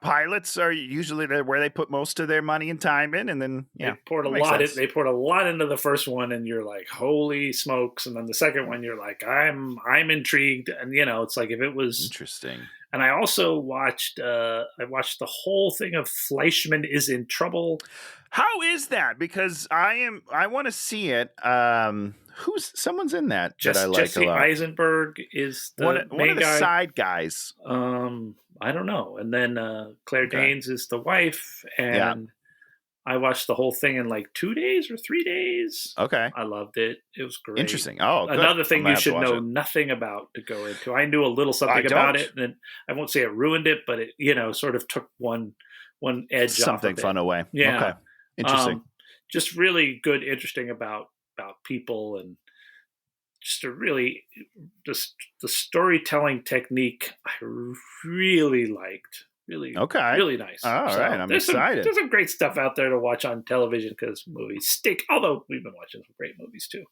pilots are usually where they put most of their money and time in, and then they poured a lot into the first one, and you're like, holy smokes. And then the second one, you're like, I'm intrigued. And it's like, if it was interesting. And I also watched the whole thing of Fleischman is in Trouble. How is that? Because I want to see it. Someone's in that I like Jesse a lot. Eisenberg is the one main of the guy. Side guys. I don't know. And then Claire Danes is the wife, and I watched the whole thing in like 2 days or 3 days. Okay. I loved it. It was great. Interesting. Oh, good. Another thing you should know nothing about to go into. I knew a little something about it, and I won't say it ruined it, but it sort of took one edge something off of fun it. away. Yeah. Okay. Interesting. Just really good, interesting about people, and just the storytelling technique I really liked. Really, really nice. All right, I'm excited. There's some great stuff out there to watch on television because movies stink. Although we've been watching some great movies too.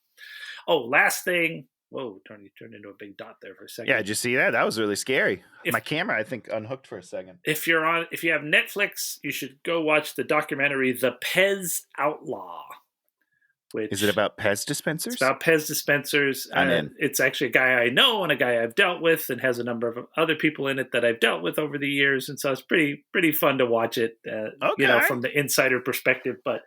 Oh, last thing. Whoa, turned into a big dot there for a second. Yeah, did you see that? That was really scary. My camera, I think, unhooked for a second. If you have Netflix, you should go watch the documentary The Pez Outlaw. Is it about Pez dispensers? It's about Pez dispensers. I'm in. It's actually a guy I know and a guy I've dealt with, and has a number of other people in it that I've dealt with over the years, and so it's pretty fun to watch it. From the insider perspective. But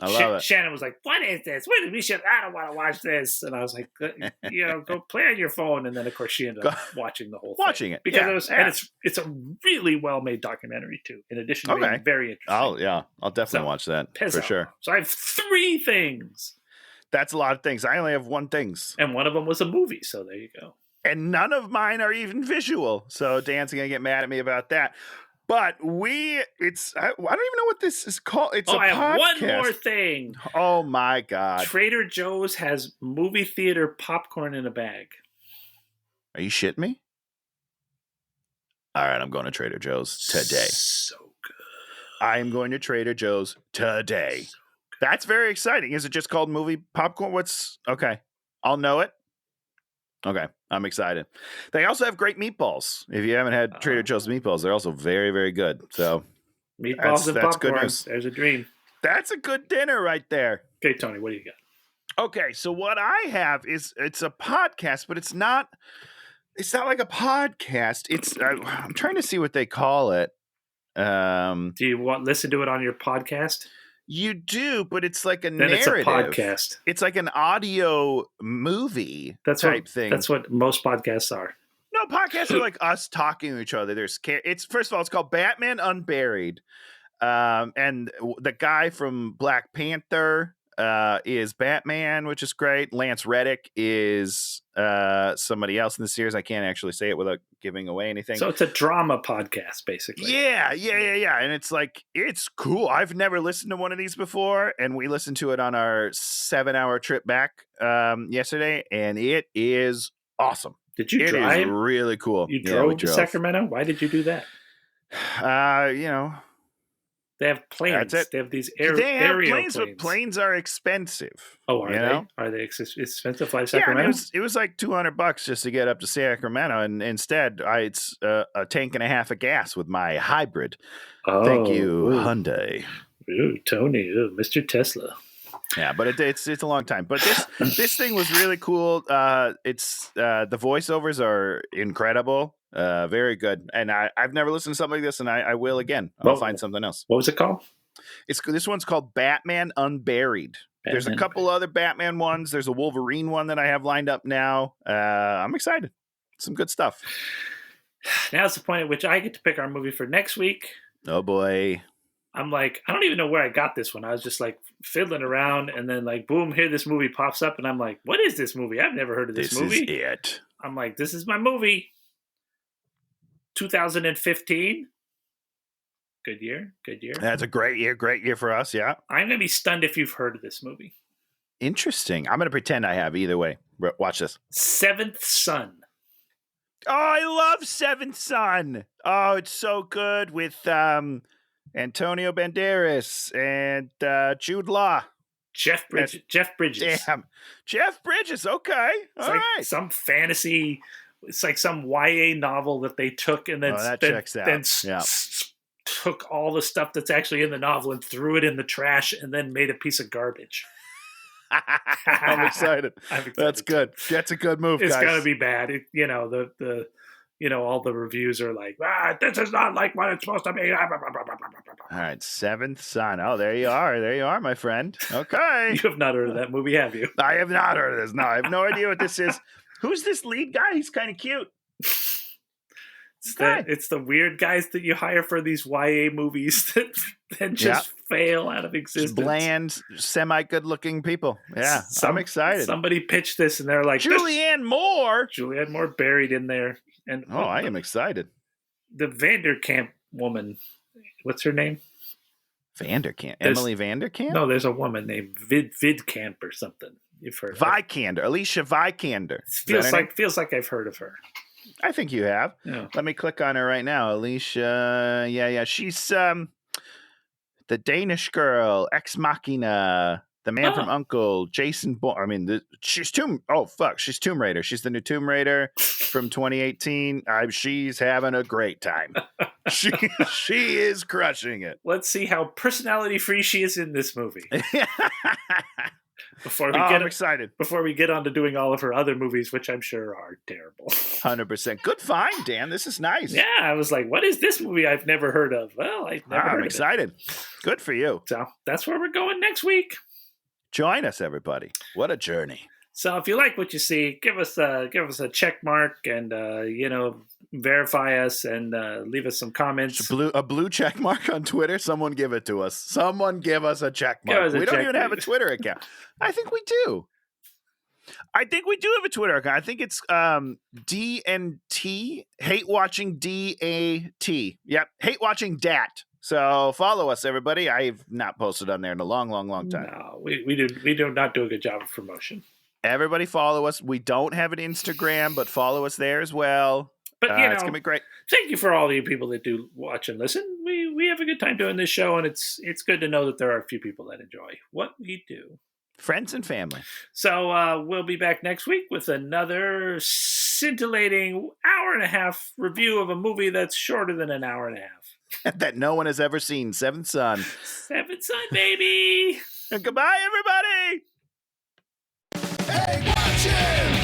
I love it. Shannon was like, "What is this? I don't want to watch this." And I was like, "Go play on your phone." And then of course she ended up watching the whole thing. Watching it because it's a really well made documentary too. In addition to being very interesting. I'll definitely watch that for sure. So I have 3 things. That's a lot of things. I only have 1 thing, and one of them was a movie. So there you go. And none of mine are even visual. So Dan's gonna get mad at me about that. But I don't even know what this is called. It's a podcast. I have one more thing. Oh my God. Trader Joe's has movie theater popcorn in a bag. Are you shitting me? All right, I'm going to Trader Joe's today. So good. I am going to Trader Joe's today. So that's very exciting. Is it just called movie popcorn? Okay. I'll know it. Okay, I'm excited. They also have great meatballs. If you haven't had Trader Joe's meatballs, they're also very, very good. So meatballs and popcorn. Good news. There's a dream. That's a good dinner right there. Okay, Tony, what do you got? Okay, so what I have it's a podcast, but it's not like a podcast. I'm trying to see what they call it. Do you listen to it on your podcast? You do, but it's like a narrative. It's a podcast. It's like an audio movie type thing. That's what most podcasts are. No, podcasts are like us talking to each other. First of all, it's called Batman Unburied. And the guy from Black Panther is Batman, which is great. Lance Reddick is somebody else in the series. I can't actually say it without giving away anything. So it's a drama podcast, basically. Yeah. And it's cool. I've never listened to one of these before, and we listened to it on our 7-hour trip back yesterday, and it is awesome. Did you drive? It is really cool. You drove to Sacramento? Why did you do that? They have planes. They have these aerial planes. But planes are expensive. Oh, are they? Are they expensive to fly to Sacramento? Yeah, it was like $200 just to get up to Sacramento, and instead, it's a tank and a half of gas with my hybrid. Oh, thank you, Hyundai. Ooh, Tony, Mr. Tesla. Yeah, but it's a long time. But this thing was really cool. It's the voiceovers are incredible. Very good. And I've never listened to something like this, and I will again. I'll find something else. What was it called? This one's called Batman Unburied. There's a couple other Batman ones. There's a Wolverine one that I have lined up now. I'm excited. Some good stuff. Now's the point at which I get to pick our movie for next week. Oh boy. I'm like, I don't even know where I got this one. I was just like fiddling around, and then like, boom, here this movie pops up, and I'm like, what is this movie? I've never heard of this movie. This is it. I'm like, this is my movie. 2015. Good year. That's a great year for us, yeah. I'm going to be stunned if you've heard of this movie. Interesting. I'm going to pretend I have either way. Watch this. Seventh Son. Oh, I love Seventh Son. Oh, it's so good with Antonio Banderas and Jude Law. Jeff Bridges. Damn. Jeff Bridges. Okay. All right. Some fantasy. It's like some YA novel that they took and then took all the stuff that's actually in the novel and threw it in the trash and then made a piece of garbage. I'm excited. That's good. That's a good move, it's guys. It's gonna be bad. All the reviews are like, this is not like what it's supposed to be. All right, Seventh Son. Oh, there you are, my friend. Okay. You have not heard of that movie, have you? I have not heard of this. No, I have no idea what this is. Who's this lead guy? He's kind of cute. It's the weird guys that you hire for these YA movies that just fail out of existence. Just bland, semi-good-looking people. Yeah, I'm excited. Somebody pitched this, and they're like, Julianne Moore. Julianne Moore buried in there. And I am excited. The Vanderkamp woman, what's her name? Vanderkamp. Emily Vanderkamp? No, there's a woman named Vidkamp or something. You've heard of Vikander. Alicia Vikander. Feels like I've heard of her. I think you have. Yeah. Let me click on her right now. Alicia. Yeah. She's the Danish girl, Ex Machina, the man from U.N.C.L.E., Jason Bourne. She's Tomb Raider. She's the new Tomb Raider from 2018. She's having a great time. She is crushing it. Let's see how personality free she is in this movie. I'm excited. Before we get on to doing all of her other movies, which I'm sure are terrible. 100%. Good find, Dan. This is nice. Yeah, I was like, what is this movie I've never heard of? Well, I'm excited. Good for you. So that's where we're going next week. Join us, everybody. What a journey. So if you like what you see, give us a check mark and verify us and leave us some comments. A blue check mark on Twitter. Someone give it to us. Someone give us a check mark. We don't even have a Twitter account. I think we do. I think we do have a Twitter account. I think it's DNT, Hate Watching DAT. Yep, Hate Watching DAT. So follow us, everybody. I've not posted on there in a long time. No, we do not do a good job of promotion. Everybody follow us. We don't have an Instagram, but follow us there as well. But it's gonna be great. Thank you for all you people that do watch and listen. We have a good time doing this show, and it's good to know that there are a few people that enjoy what we do. Friends and family. So we'll be back next week with another scintillating hour-and-a-half review of a movie that's shorter than an hour and a half. That no one has ever seen. Seventh Son. Seventh Son, baby! And goodbye, everybody! Hey, watch him!